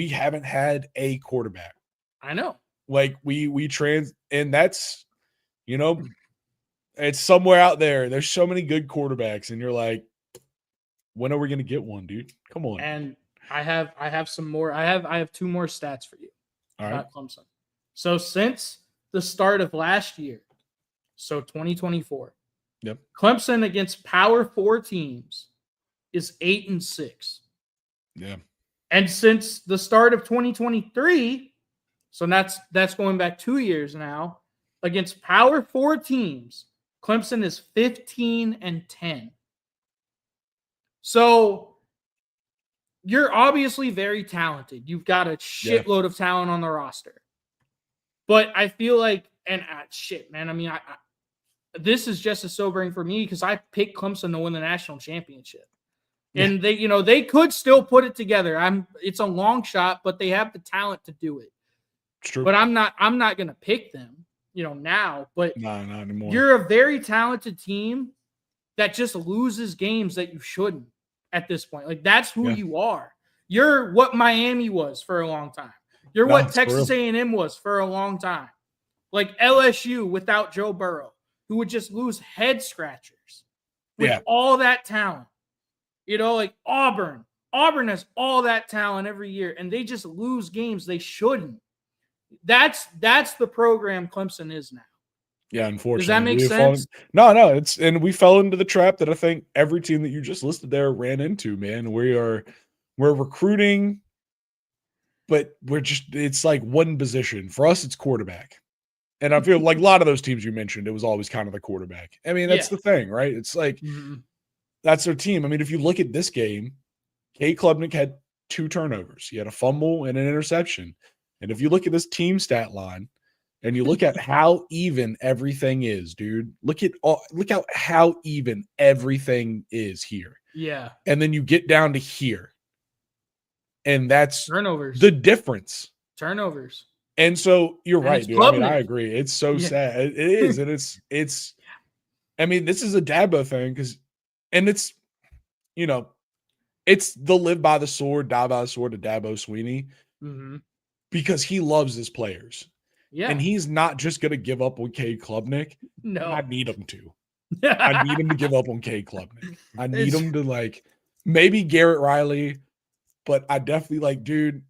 haven't had a quarterback. I know. Like and that's, it's somewhere out there. There's so many good quarterbacks, and you're like, when are we going to get one, dude? Come on. And I have some more. I have 2 more stats for you about Clemson. So since the start of last year, so 2024, yep, Clemson against Power 4 teams is 8-6. Yeah. And since the start of 2023, so that's going back 2 years now, against Power 4 teams, Clemson is 15-10. So you're obviously very talented. You've got a shitload of talent on the roster. But I feel like, and shit, man, I mean, this is just as sobering for me because I picked Clemson to win the national championship. And they could still put it together. It's a long shot, but they have the talent to do it. It's true. But I'm not gonna pick them, now. But no, not anymore. You're a very talented team that just loses games that you shouldn't at this point. Like that's who you are. You're what Miami was for a long time. You're what Texas A&M was for a long time. Like LSU without Joe Burrow, who would just lose head scratchers with all that talent. Like Auburn. Auburn has all that talent every year, and they just lose games they shouldn't. That's the program Clemson is now. Yeah, unfortunately. Does that make sense? No, and we fell into the trap that I think every team that you just listed there ran into, man. We're recruiting, but it's like one position. For us, it's quarterback. And I feel like a lot of those teams you mentioned, it was always kind of the quarterback. I mean, that's the thing, right? It's like that's their team. I mean, if you look at this game, Cade Klubnik had 2 turnovers. He had a fumble and an interception. And if you look at this team stat line and you look at how even everything is, dude, look how even everything is here. Yeah. And then you get down to here. And that's turnovers. The difference. Turnovers. And so you're right, dude. I mean, I agree. It's so sad. It is. And it's I mean, this is a Dabo thing it's it's the live by the sword, die by the sword to Dabo Sweeney. Mm-hmm. Because he loves his players. Yeah. And he's not just going to give up on Cade Klubnik. No. I need him to. I need him to give up on Cade Klubnik. I need him to maybe Garrett Riley, but I definitely dude,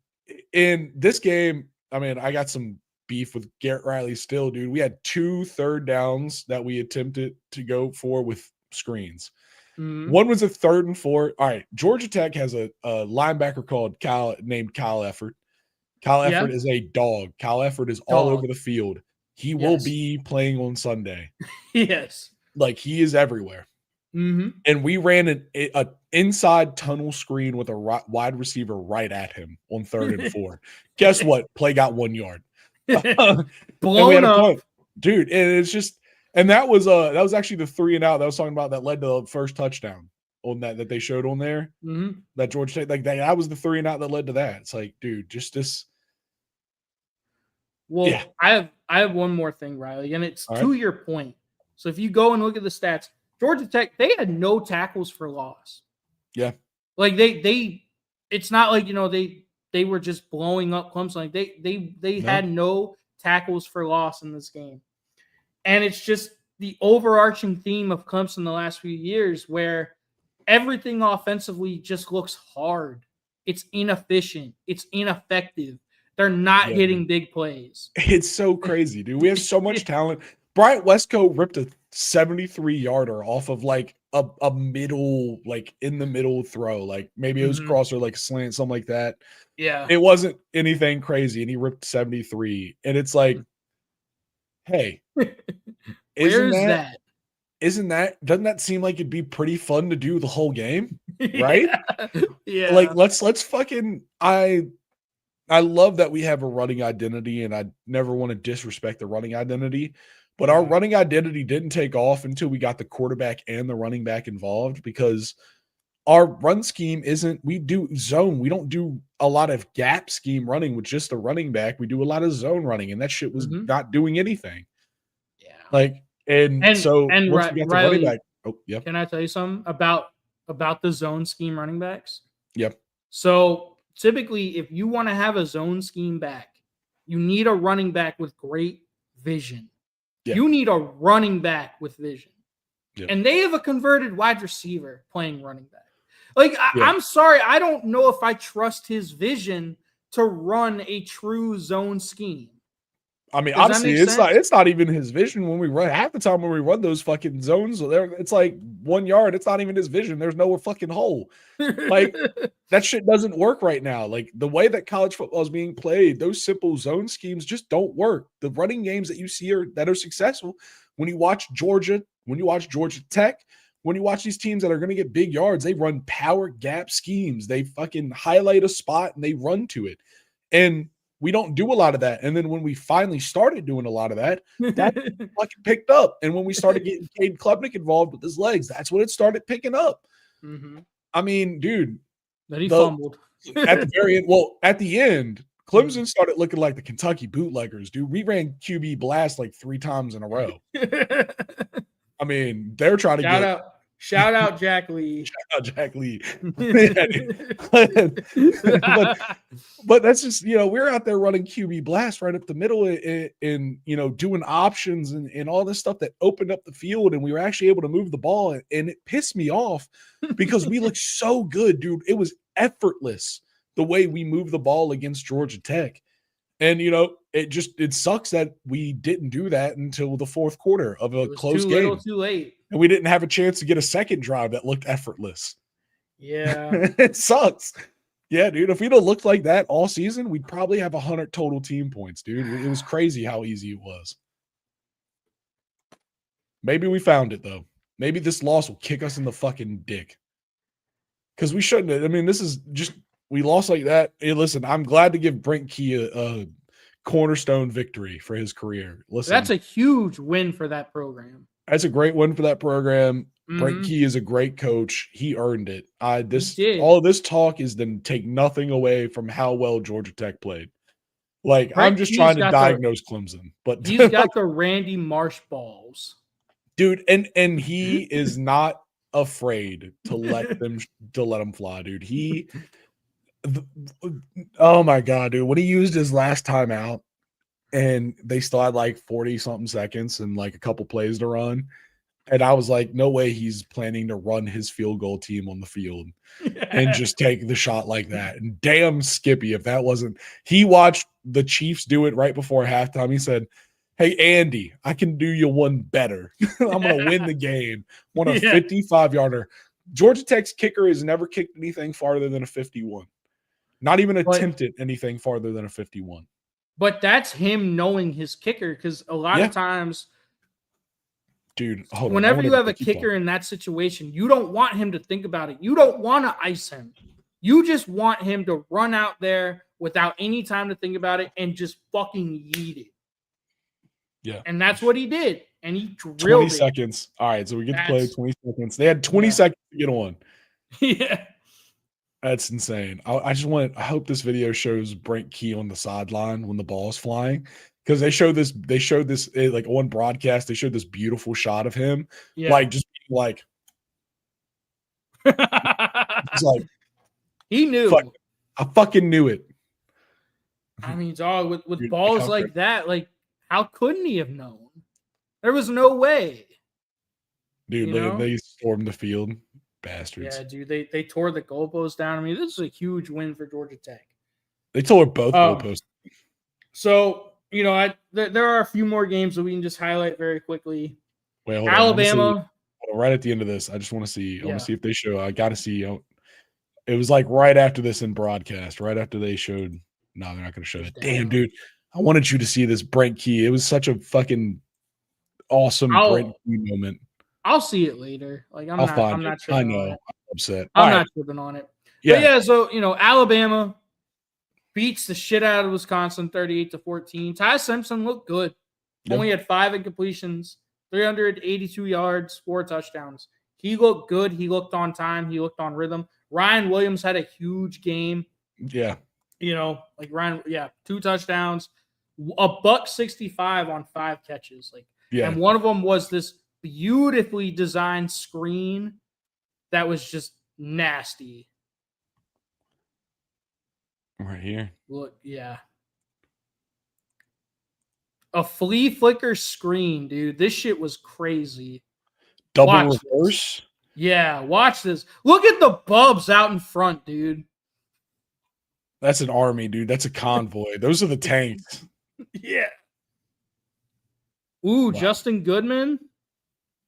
in this game, I mean, I got some beef with Garrett Riley still, dude. We had 2 third downs that we attempted to go for with screens. Mm-hmm. One was a 3rd and 4. All right. Georgia Tech has a linebacker named Kyle Efford. Kyle Efford is a dog. Kyle Efford is all over the field. He will be playing on Sunday. Yes. He is everywhere. Mm-hmm. And we ran an inside tunnel screen with a wide receiver right at him on 3rd and 4. Guess what? Play got 1 yard. Blown up. Dude, and it's just – and that was actually the 3 and out that I was talking about that led to the first touchdown on that they showed on there. Mm-hmm. That Georgia Tech, that was the 3 and out that led to that. It's like, dude, just this – Well, I have one more thing, Riley, and it's to your point. So if you go and look at the stats, Georgia Tech, they had no tackles for loss. Yeah. It's not like, they were just blowing up Clemson. They had no tackles for loss in this game. And it's just the overarching theme of Clemson the last few years where everything offensively just looks hard. It's inefficient. It's ineffective. They're not hitting big plays. It's so crazy, dude. We have so much talent. Bryant Westco ripped a 73-yarder off of a middle, like in the middle throw, like maybe it was cross or like slant, something like that. Yeah. It wasn't anything crazy, and he ripped 73. And it's like, hey, Where is that? doesn't that seem like it'd be pretty fun to do the whole game? Right? Yeah. Like let's fucking I love that we have a running identity, and I never want to disrespect the running identity, but our running identity didn't take off until we got the quarterback and the running back involved, because our run scheme we do zone. We don't do a lot of gap scheme running with just the running back. We do a lot of zone running, and that shit was not doing anything. Yeah. Like, so once we got the running back, Can I tell you something about the zone scheme running backs? Yep. So typically, if you want to have a zone scheme back, you need a running back with great vision. Yeah. You need a running back with vision. Yeah. And they have a converted wide receiver playing running back. Like, I'm sorry, I don't know if I trust his vision to run a true zone scheme. I mean, honestly, it's not even his vision when we run. Half the time when we run those fucking zones, it's like 1 yard. It's not even his vision. There's no fucking hole. Like, that shit doesn't work right now. Like, the way that college football is being played, those simple zone schemes just don't work. The running games that you see that are successful, when you watch Georgia, when you watch Georgia Tech, when you watch these teams that are going to get big yards, they run power gap schemes. They fucking highlight a spot and they run to it. And we don't do a lot of that. And then when we finally started doing a lot of that fucking picked up. And when we started getting Cade Klubnik involved with his legs, that's when it started picking up. Mm-hmm. I mean, dude. That he fumbled. At the very end. Well, at the end, Clemson started looking like the Kentucky bootleggers, dude. We ran QB blast like 3 times in a row. I mean, they're trying to Shout out Jack Lee. Shout out Jack Lee. but that's just, we're out there running QB blast right up the middle and doing options and all this stuff that opened up the field, and we were actually able to move the ball, and it pissed me off because we looked so good, dude. It was effortless the way we moved the ball against Georgia Tech. And, it sucks that we didn't do that until the fourth quarter of a close game. Little, too late. And we didn't have a chance to get a second drive that looked effortless. Yeah. It sucks. Yeah, dude. If we'd have looked like that all season, we'd probably have 100 total team points, dude. It was crazy how easy it was. Maybe we found it, though. Maybe this loss will kick us in the fucking dick. Because we shouldn't have. I mean, this is just, we lost like that. Hey, listen, I'm glad to give Brent Key a cornerstone victory for his cares. Listen, that's a huge win for that program. That's a great win for that program. Brent Key is a great coach. He earned it. All of this talk is to take nothing away from how well Georgia Tech played. Like, I'm just trying to diagnose Clemson, but he's got the Randy Marsh balls, dude, and he is not afraid to let them fly, dude. Oh my god, dude, when he used his last time out and they still had like 40 something seconds and like a couple plays to run, and I was like, no way he's planning to run his field goal team on the field and just take the shot like that. And damn Skippy, if that wasn't, he watched the Chiefs do it right before halftime. He said, hey, Andy, I can do you one better. I'm going to win the game on a 55-yarder. Georgia Tech's kicker has never kicked anything farther than a 51. Not even attempted anything farther than a 51. But that's him knowing his kicker, because a lot of times, dude, hold on. Whenever you have a kicker in that situation, you don't want him to think about it. You don't want to ice him. You just want him to run out there without any time to think about it and just fucking yeet it. Yeah. And that's what he did. And he drilled 20 seconds. All right, so we get to play 20 seconds. They had 20 seconds to get on. Yeah. That's insane. I hope this video shows Brent Key on the sideline when the ball's flying, because they showed this like on broadcast. They showed this beautiful shot of him, like just like, it's like he knew. I fucking knew it. I mean, dog, with balls like that, like, how couldn't he have known? There was no way. Dude, they stormed the field. Bastards. Yeah, dude, they tore the goalposts down. I mean, this is a huge win for Georgia Tech. They tore both goalposts. So, there are a few more games that we can just highlight very quickly. Wait, Alabama. Right at the end of this, I just want to see. I want Yeah. to see if they show. I got to see. It was like right after this in broadcast, right after they showed. No, they're not going to show it. Damn, dude. I wanted you to see this Brent Key. It was such a fucking awesome Brent Key moment. I'll see it later. Like I'm not I know. I'm upset. I'm not tripping on it. Yeah. But yeah, so Alabama beats the shit out of Wisconsin 38-14. Ty Simpson looked good. Yep. Only had 5 incompletions, 382 yards, 4 touchdowns. He looked good. He looked on time. He looked on rhythm. Ryan Williams had a huge game. Yeah. 2 touchdowns, $165 on 5 catches. And one of them was this beautifully designed screen that was just nasty. Right here. Look, yeah. A flea flicker screen, dude. This shit was crazy. Double reverse? This. Yeah, watch this. Look at the bubs out in front, dude. That's an army, dude. That's a convoy. Those are the tanks. Yeah. Ooh, wow. Justin Goodman.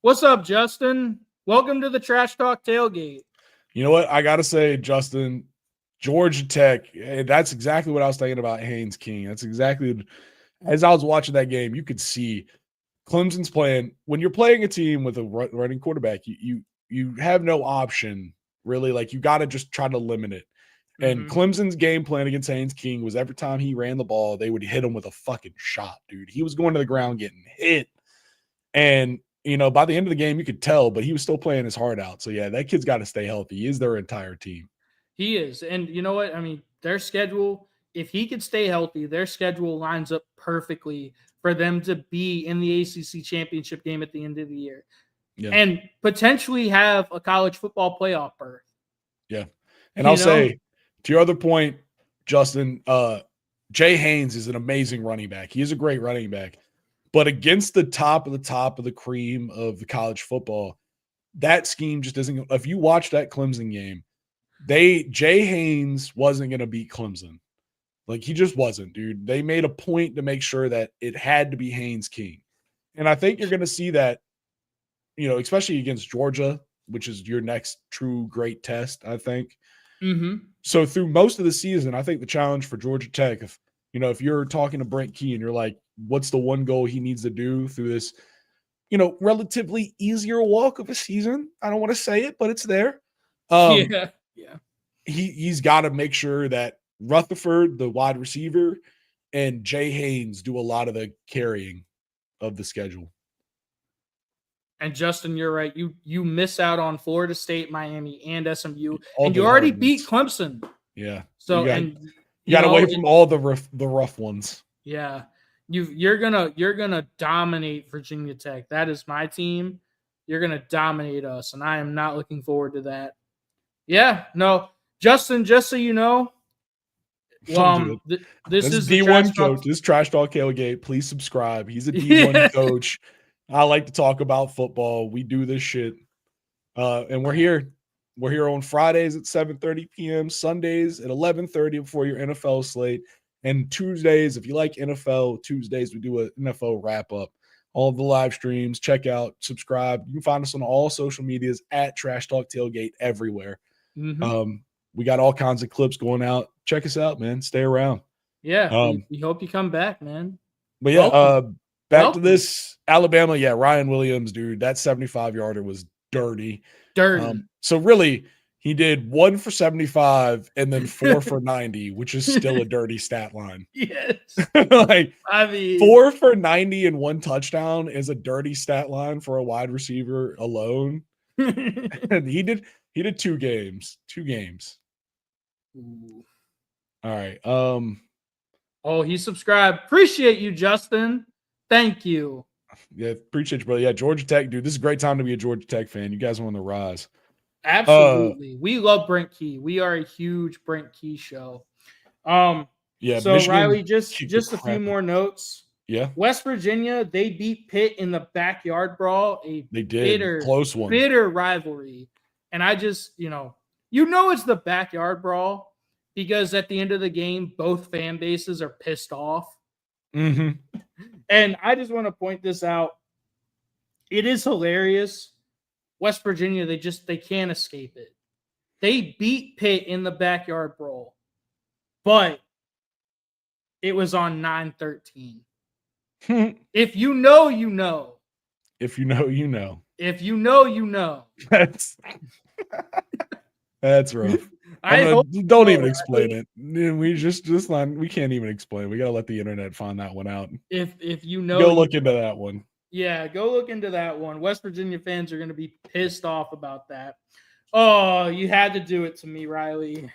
What's up, Justin? Welcome to the Trash Talk Tailgate. You know what? I got to say, Justin, Georgia Tech, that's exactly what I was thinking about Haynes King. That's exactly, as I was watching that game, you could see Clemson's playing. When you're playing a team with a running quarterback, you have no option, really. Like, you got to just try to limit it. And Clemson's game plan against Haynes King was every time he ran the ball, they would hit him with a fucking shot, dude. He was going to the ground getting hit. And, by the end of the game, you could tell, but he was still playing his heart out. So, yeah, that kid's got to stay healthy. He is their entire team. He is. And you know what? I mean, their schedule, if he could stay healthy, their schedule lines up perfectly for them to be in the ACC championship game at the end of the year. Yeah. And potentially have a college football playoff berth. Yeah. And I'll say, to your other point, Justin, Jay Haynes is an amazing running back. He is a great running back. But against the top of the cream of the college football, that scheme just isn't – if you watch that Clemson game, Jay Haynes wasn't going to beat Clemson. Like, he just wasn't, dude. They made a point to make sure that it had to be Haynes King. And I think you're going to see that, especially against Georgia, which is your next true great test, I think. So through most of the season, I think the challenge for Georgia Tech, if you're talking to Brent Key and you're like, what's the one goal he needs to do through this, relatively easier walk of a season? I don't want to say it, but it's there. Yeah. He's got to make sure that Rutherford, the wide receiver, and Jay Haynes do a lot of the carrying of the schedule. And Justin, you're right. You miss out on Florida State, Miami, and SMU, and you already beat Clemson. Yeah. So you got away from all the rough ones. Yeah. You're gonna dominate Virginia Tech. That is my team. You're gonna dominate us, and I am not looking forward to that. Yeah. No, Justin. Just so you know, this is D1 coach. This is Trash Talk Tailgate. Please subscribe. He's a D1 coach. I like to talk about football. We do this shit. And we're here. We're here on Fridays at 7:30 p.m., Sundays at 11:30 before your NFL slate. And Tuesdays, if you like NFL, Tuesdays we do an NFL wrap-up. All of the live streams, check out, subscribe. You can find us on all social medias at Trash Talk Tailgate everywhere. We got all kinds of clips going out. Check us out, man. Stay around. Yeah, we hope you come back, man. But yeah, back to this Alabama. Yeah, Ryan Williams, dude, that 75-yarder was dirty. So really, he did 1 for 75 and then 4 for 90, which is still a dirty stat line. Yes. 4 for 90 and 1 touchdown is a dirty stat line for a wide receiver alone. And he did 2 games. Ooh. All right. Oh, he subscribed. Appreciate you, Justin. Thank you. Yeah, appreciate you, brother. Yeah, Georgia Tech, dude. This is a great time to be a Georgia Tech fan. You guys are on the rise. Absolutely. We love Brent Key. We are a huge Brent Key show. Yeah. So Michigan, Riley, just a few more notes. Yeah. West Virginia, they beat Pitt in the backyard brawl. They did. Close one. Bitter rivalry. And I just, it's the backyard brawl because at the end of the game, both fan bases are pissed off. And I just want to point this out. It is hilarious West Virginia, they can't escape it. They beat Pitt in the Backyard Brawl, but it was on 9-13. If you know, you know. If you know, you know. If you know, you know. That's rough. Don't even explain it. We just line. We can't even explain. We gotta let the internet find that one out. If you know, go look into that one. Yeah, go look into that one. West Virginia fans are gonna be pissed off about that. Oh, you had to do it to me, Riley.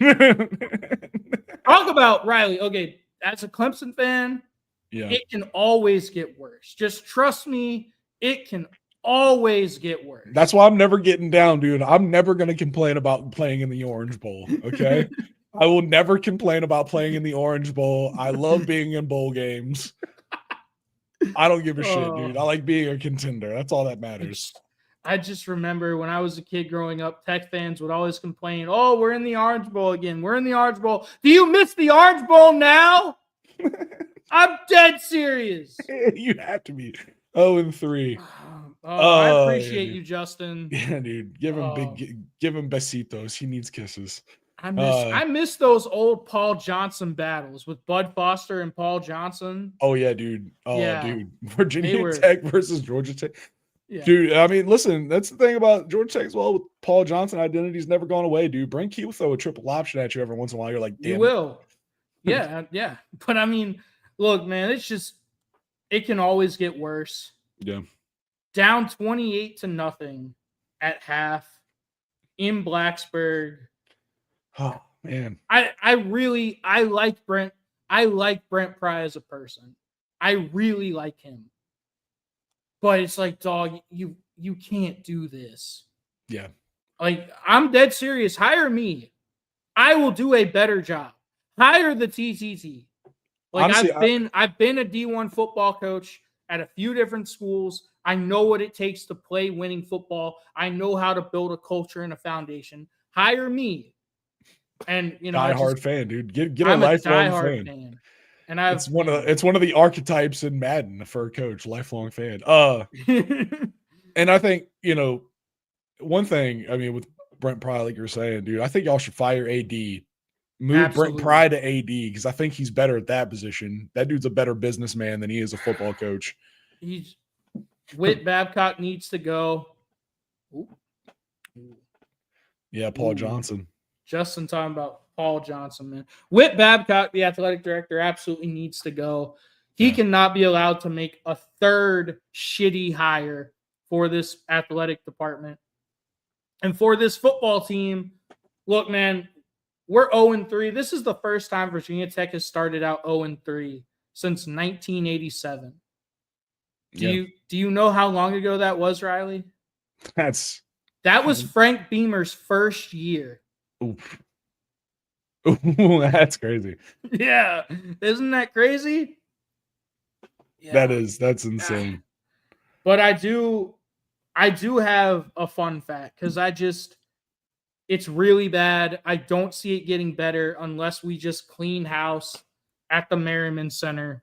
Talk about Riley. Okay, as a Clemson fan, it can always get worse. Just trust me, it can always get worse. That's why I'm never getting down, dude. I'm never going to complain about playing in the Orange Bowl, okay? I will never complain about playing in the Orange Bowl. I love being in bowl games. I don't give a shit, dude. I like being a contender. That's all that matters. I just remember when I was a kid growing up, Tech fans would always complain, "Oh, we're in the Orange Bowl again. We're in the Orange Bowl. Do you miss the Orange Bowl now?" I'm dead serious. You have to be 0-3. I appreciate you, Justin. Yeah, dude. Give him besitos. He needs kisses. I miss those old Paul Johnson battles with Bud Foster and Paul Johnson. Oh yeah, dude. Oh yeah. Dude. Virginia Tech versus Georgia Tech. Yeah. Dude, I mean, listen, that's the thing about Georgia Tech as well. With Paul Johnson, identity's never gone away, dude. Brent Key will throw a triple option at you every once in a while. You're like, damn. You will. Yeah, yeah. But I mean, look, man, it can always get worse. Yeah. Down 28-0 at half in Blacksburg. Oh man. I like Brent. I like Brent Pry as a person. I really like him. But it's like, dog, you can't do this. Yeah. Like, I'm dead serious. Hire me. I will do a better job. Hire the TTT. Like, honestly, I've been a D1 football coach at a few different schools. I know what it takes to play winning football. I know how to build a culture and a foundation. Hire me. And diehard fan, dude. Get a lifelong fan. And it's one of the archetypes in Madden for a coach, lifelong fan. And I think, one thing, I mean, with Brent Pry, like you're saying, dude, I think y'all should fire AD. Move Brent Pry to AD because I think he's better at that position. That dude's a better businessman than he is a football coach. Whit Babcock needs to go. Ooh. Yeah, Paul Johnson. Justin talking about Paul Johnson, man. Whit Babcock, the athletic director, absolutely needs to go. He cannot be allowed to make a third shitty hire for this athletic department. And for this football team, look, man, we're 0-3. This is the first time Virginia Tech has started out 0-3 since 1987. Do you know how long ago that was, Riley? That was Frank Beamer's first year. Oof. Ooh, that's crazy. Yeah. Isn't that crazy? Yeah. That's insane. But I do have a fun fact because it's really bad. I don't see it getting better unless we just clean house at the Merriman Center.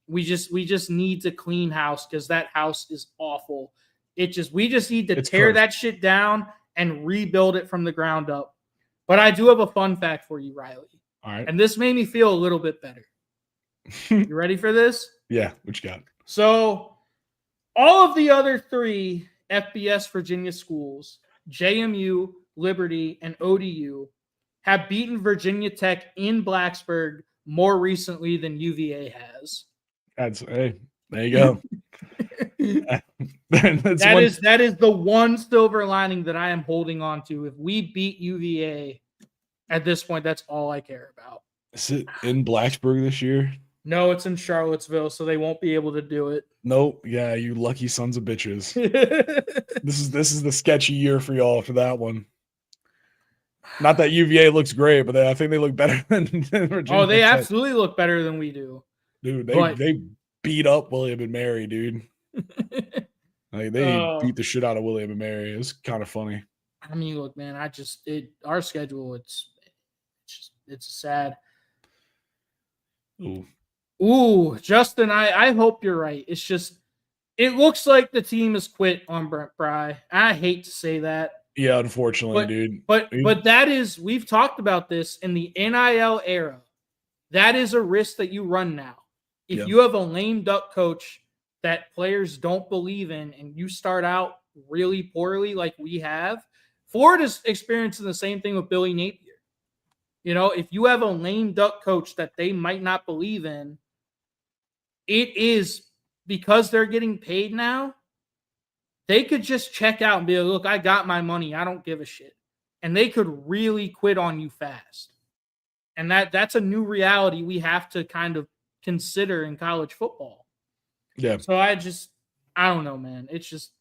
We just need to clean house because that house is awful. We just need to tear that shit down and rebuild it from the ground up. But I do have a fun fact for you, Riley. All right. And this made me feel a little bit better. You ready for this? Yeah, what you got? So, all of the other 3 FBS Virginia schools, JMU, Liberty, and ODU, have beaten Virginia Tech in Blacksburg more recently than UVA has. There you go. That is the one silver lining that I am holding on to. If we beat UVA at this point, that's all I care about. Is it in Blacksburg this year? No, it's in Charlottesville, so they won't be able to do it. Nope. Yeah, you lucky sons of bitches. This is the sketchy year for y'all after that one. Not that UVA looks great, but I think they look better than Virginia. Oh, they absolutely look better than we do. Dude, they beat up William and Mary, dude. Like they beat the shit out of William and Mary. It was kind of funny. I mean, look, man, our schedule, it's sad. Ooh, Justin, I hope you're right. It's just It looks like the team has quit on Brent Pry. I hate to say that. Yeah, unfortunately, dude. But that is, we've talked about this in the NIL era. That is a risk that you run now. If you have a lame duck coach that players don't believe in and you start out really poorly like we have, Ford is experiencing the same thing with Billy Napier. If you have a lame duck coach that they might not believe in, it is because they're getting paid now. They could just check out and be like, look, I got my money. I don't give a shit. And they could really quit on you fast. And that's a new reality we have to kind of consider in college football. Yeah. So I don't know, man. It's just,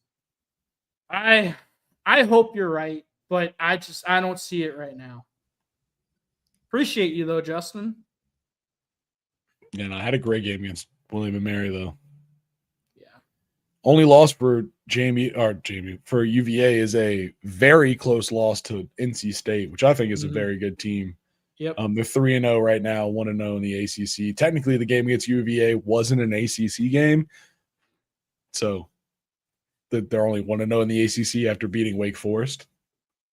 I hope you're right, but I don't see it right now. Appreciate you though, Justin. Yeah, and I had a great game against William & Mary though. Yeah. Only loss for for UVA is a very close loss to NC State, which I think is a very good team. Yep. They're 3-0 right now, 1-0 in the ACC. Technically, the game against UVA wasn't an ACC game, so they're only 1-0 in the ACC after beating Wake Forest.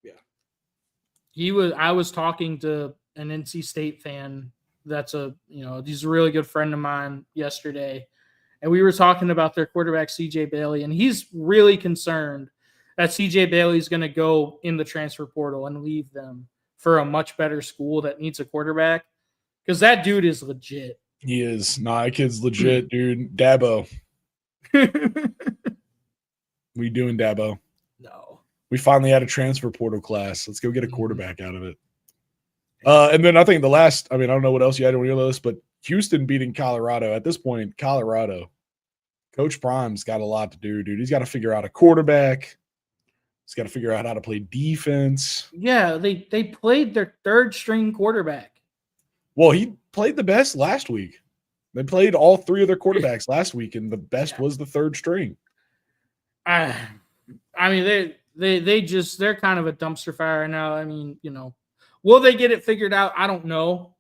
Yeah. I was talking to an NC State fan. He's a really good friend of mine yesterday. And we were talking about their quarterback, CJ Bailey, and he's really concerned that CJ Bailey is going to go in the transfer portal and leave them for a much better school that needs a quarterback, because that dude is legit. He is. Nah, that kid's legit, dude. Dabo. We doing Dabo? No. We finally had a transfer portal class. Let's go get a quarterback out of it. And then I think I don't know what else you had on your list, but Houston beating Colorado. At this point, Colorado, Coach Prime's got a lot to do, dude. He's got to figure out a quarterback. He's got to figure out how to play defense. Yeah, they played their third string quarterback. Well, he played the best last week. They played all three of their quarterbacks last week, and the best was the third string. I mean, they're kind of a dumpster fire now. I mean, will they get it figured out? I don't know.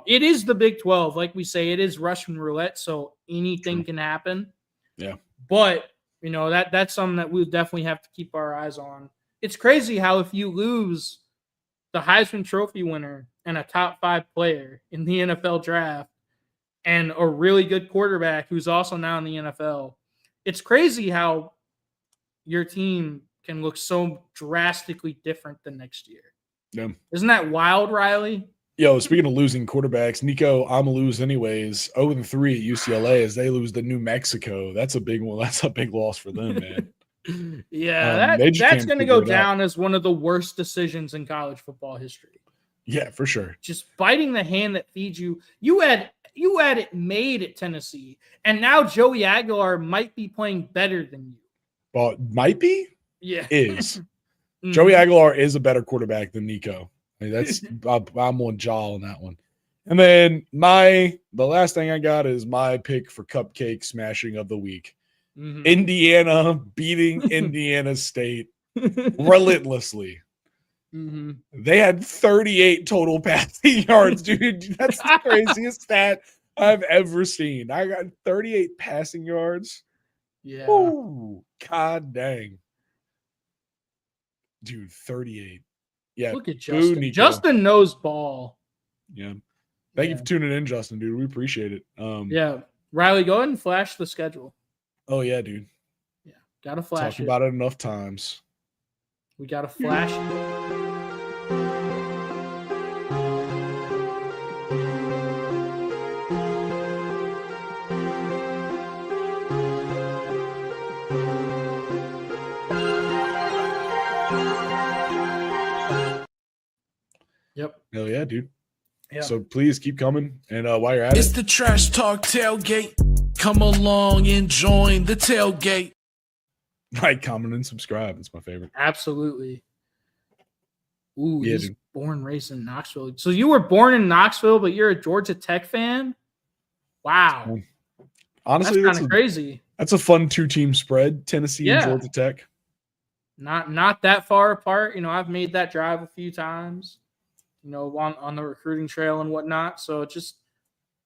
It is the Big 12. Like we say, it is Russian roulette, so anything can happen. Yeah. But, that's something that we'll definitely have to keep our eyes on. It's crazy how if you lose the Heisman Trophy winner and a top 5 player in the NFL draft and a really good quarterback who's also now in the NFL, it's crazy how your team can look so drastically different the next year. Yeah. Isn't that wild, Riley? Yo, speaking of losing quarterbacks, Nico, I'm going to lose anyways. 0-3 at UCLA as they lose to New Mexico. That's a big one. That's a big loss for them, man. Yeah, that's going to go down as one of the worst decisions in college football history. Yeah, for sure. Just biting the hand that feeds you. You had it made at Tennessee, and now Joey Aguilar might be playing better than you. Well, might be? Yeah. Is. Joey Aguilar is a better quarterback than Nico. I mean, I'm on jaw on that one. And then the last thing I got is my pick for cupcake smashing of the week. Mm-hmm. Indiana beating Indiana State relentlessly. Mm-hmm. They had 38 total passing yards, dude. That's the craziest stat I've ever seen. I got 38 passing yards. Yeah. Ooh, God dang. Dude, 38. Yeah. Look at Justin. Justin knows ball. Yeah. Thank you for tuning in, Justin, dude. We appreciate it. Yeah. Riley, go ahead and flash the schedule. Oh, yeah, dude. Yeah. Gotta flash Talked about it enough times. We gotta flash it. Yep. Hell yeah, dude. Yeah. So please keep coming. And while you're at it's the Trash Talk Tailgate. Come along and join the tailgate. Like, comment, and subscribe. It's my favorite. Absolutely. Ooh, yeah, he's dude. Born, raised in Knoxville. So you were born in Knoxville, but you're a Georgia Tech fan? Wow. Honestly, that's kind of crazy. That's a fun 2-team spread, Tennessee and Georgia Tech. Not that far apart. I've made that drive a few times, on the recruiting trail and whatnot. So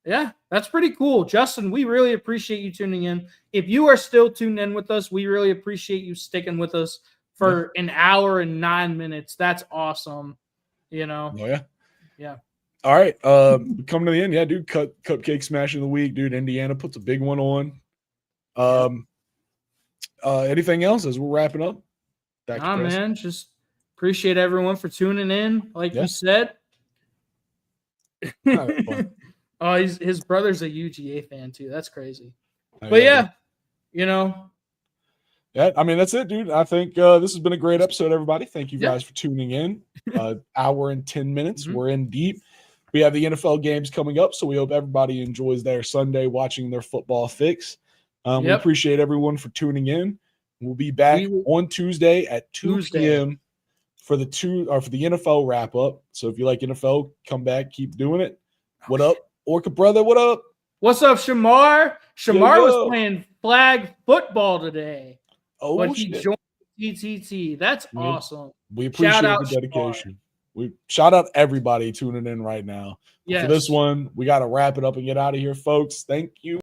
Yeah, that's pretty cool. Justin, we really appreciate you tuning in. If you are still tuned in with us, we really appreciate you sticking with us for an hour and 9 minutes. That's awesome. You know? Oh, yeah. Yeah. All right. Coming to the end. Yeah, dude. Cupcake smash of the week, dude. Indiana puts a big one on. Anything else as we're wrapping up? Nah, man. Just appreciate everyone for tuning in. Like you said. Oh, his brother's a UGA fan too. That's crazy. But yeah, you know. Yeah, I mean, that's it, dude. I think this has been a great episode, everybody. Thank you guys for tuning in. Hour and 10 minutes. We're in deep. We have the NFL games coming up, so we hope everybody enjoys their Sunday watching their football fix. We appreciate everyone for tuning in. We'll be back on Tuesday at 2 p.m. for the NFL wrap up. So if you like NFL, come back, keep doing it. What up, Orca brother? What up? What's up, Shamar? Shamar was playing flag football today. Oh, but he joined TTT. That's awesome. We appreciate the dedication. We shout out everybody tuning in right now. For this one, we got to wrap it up and get out of here, folks. Thank you.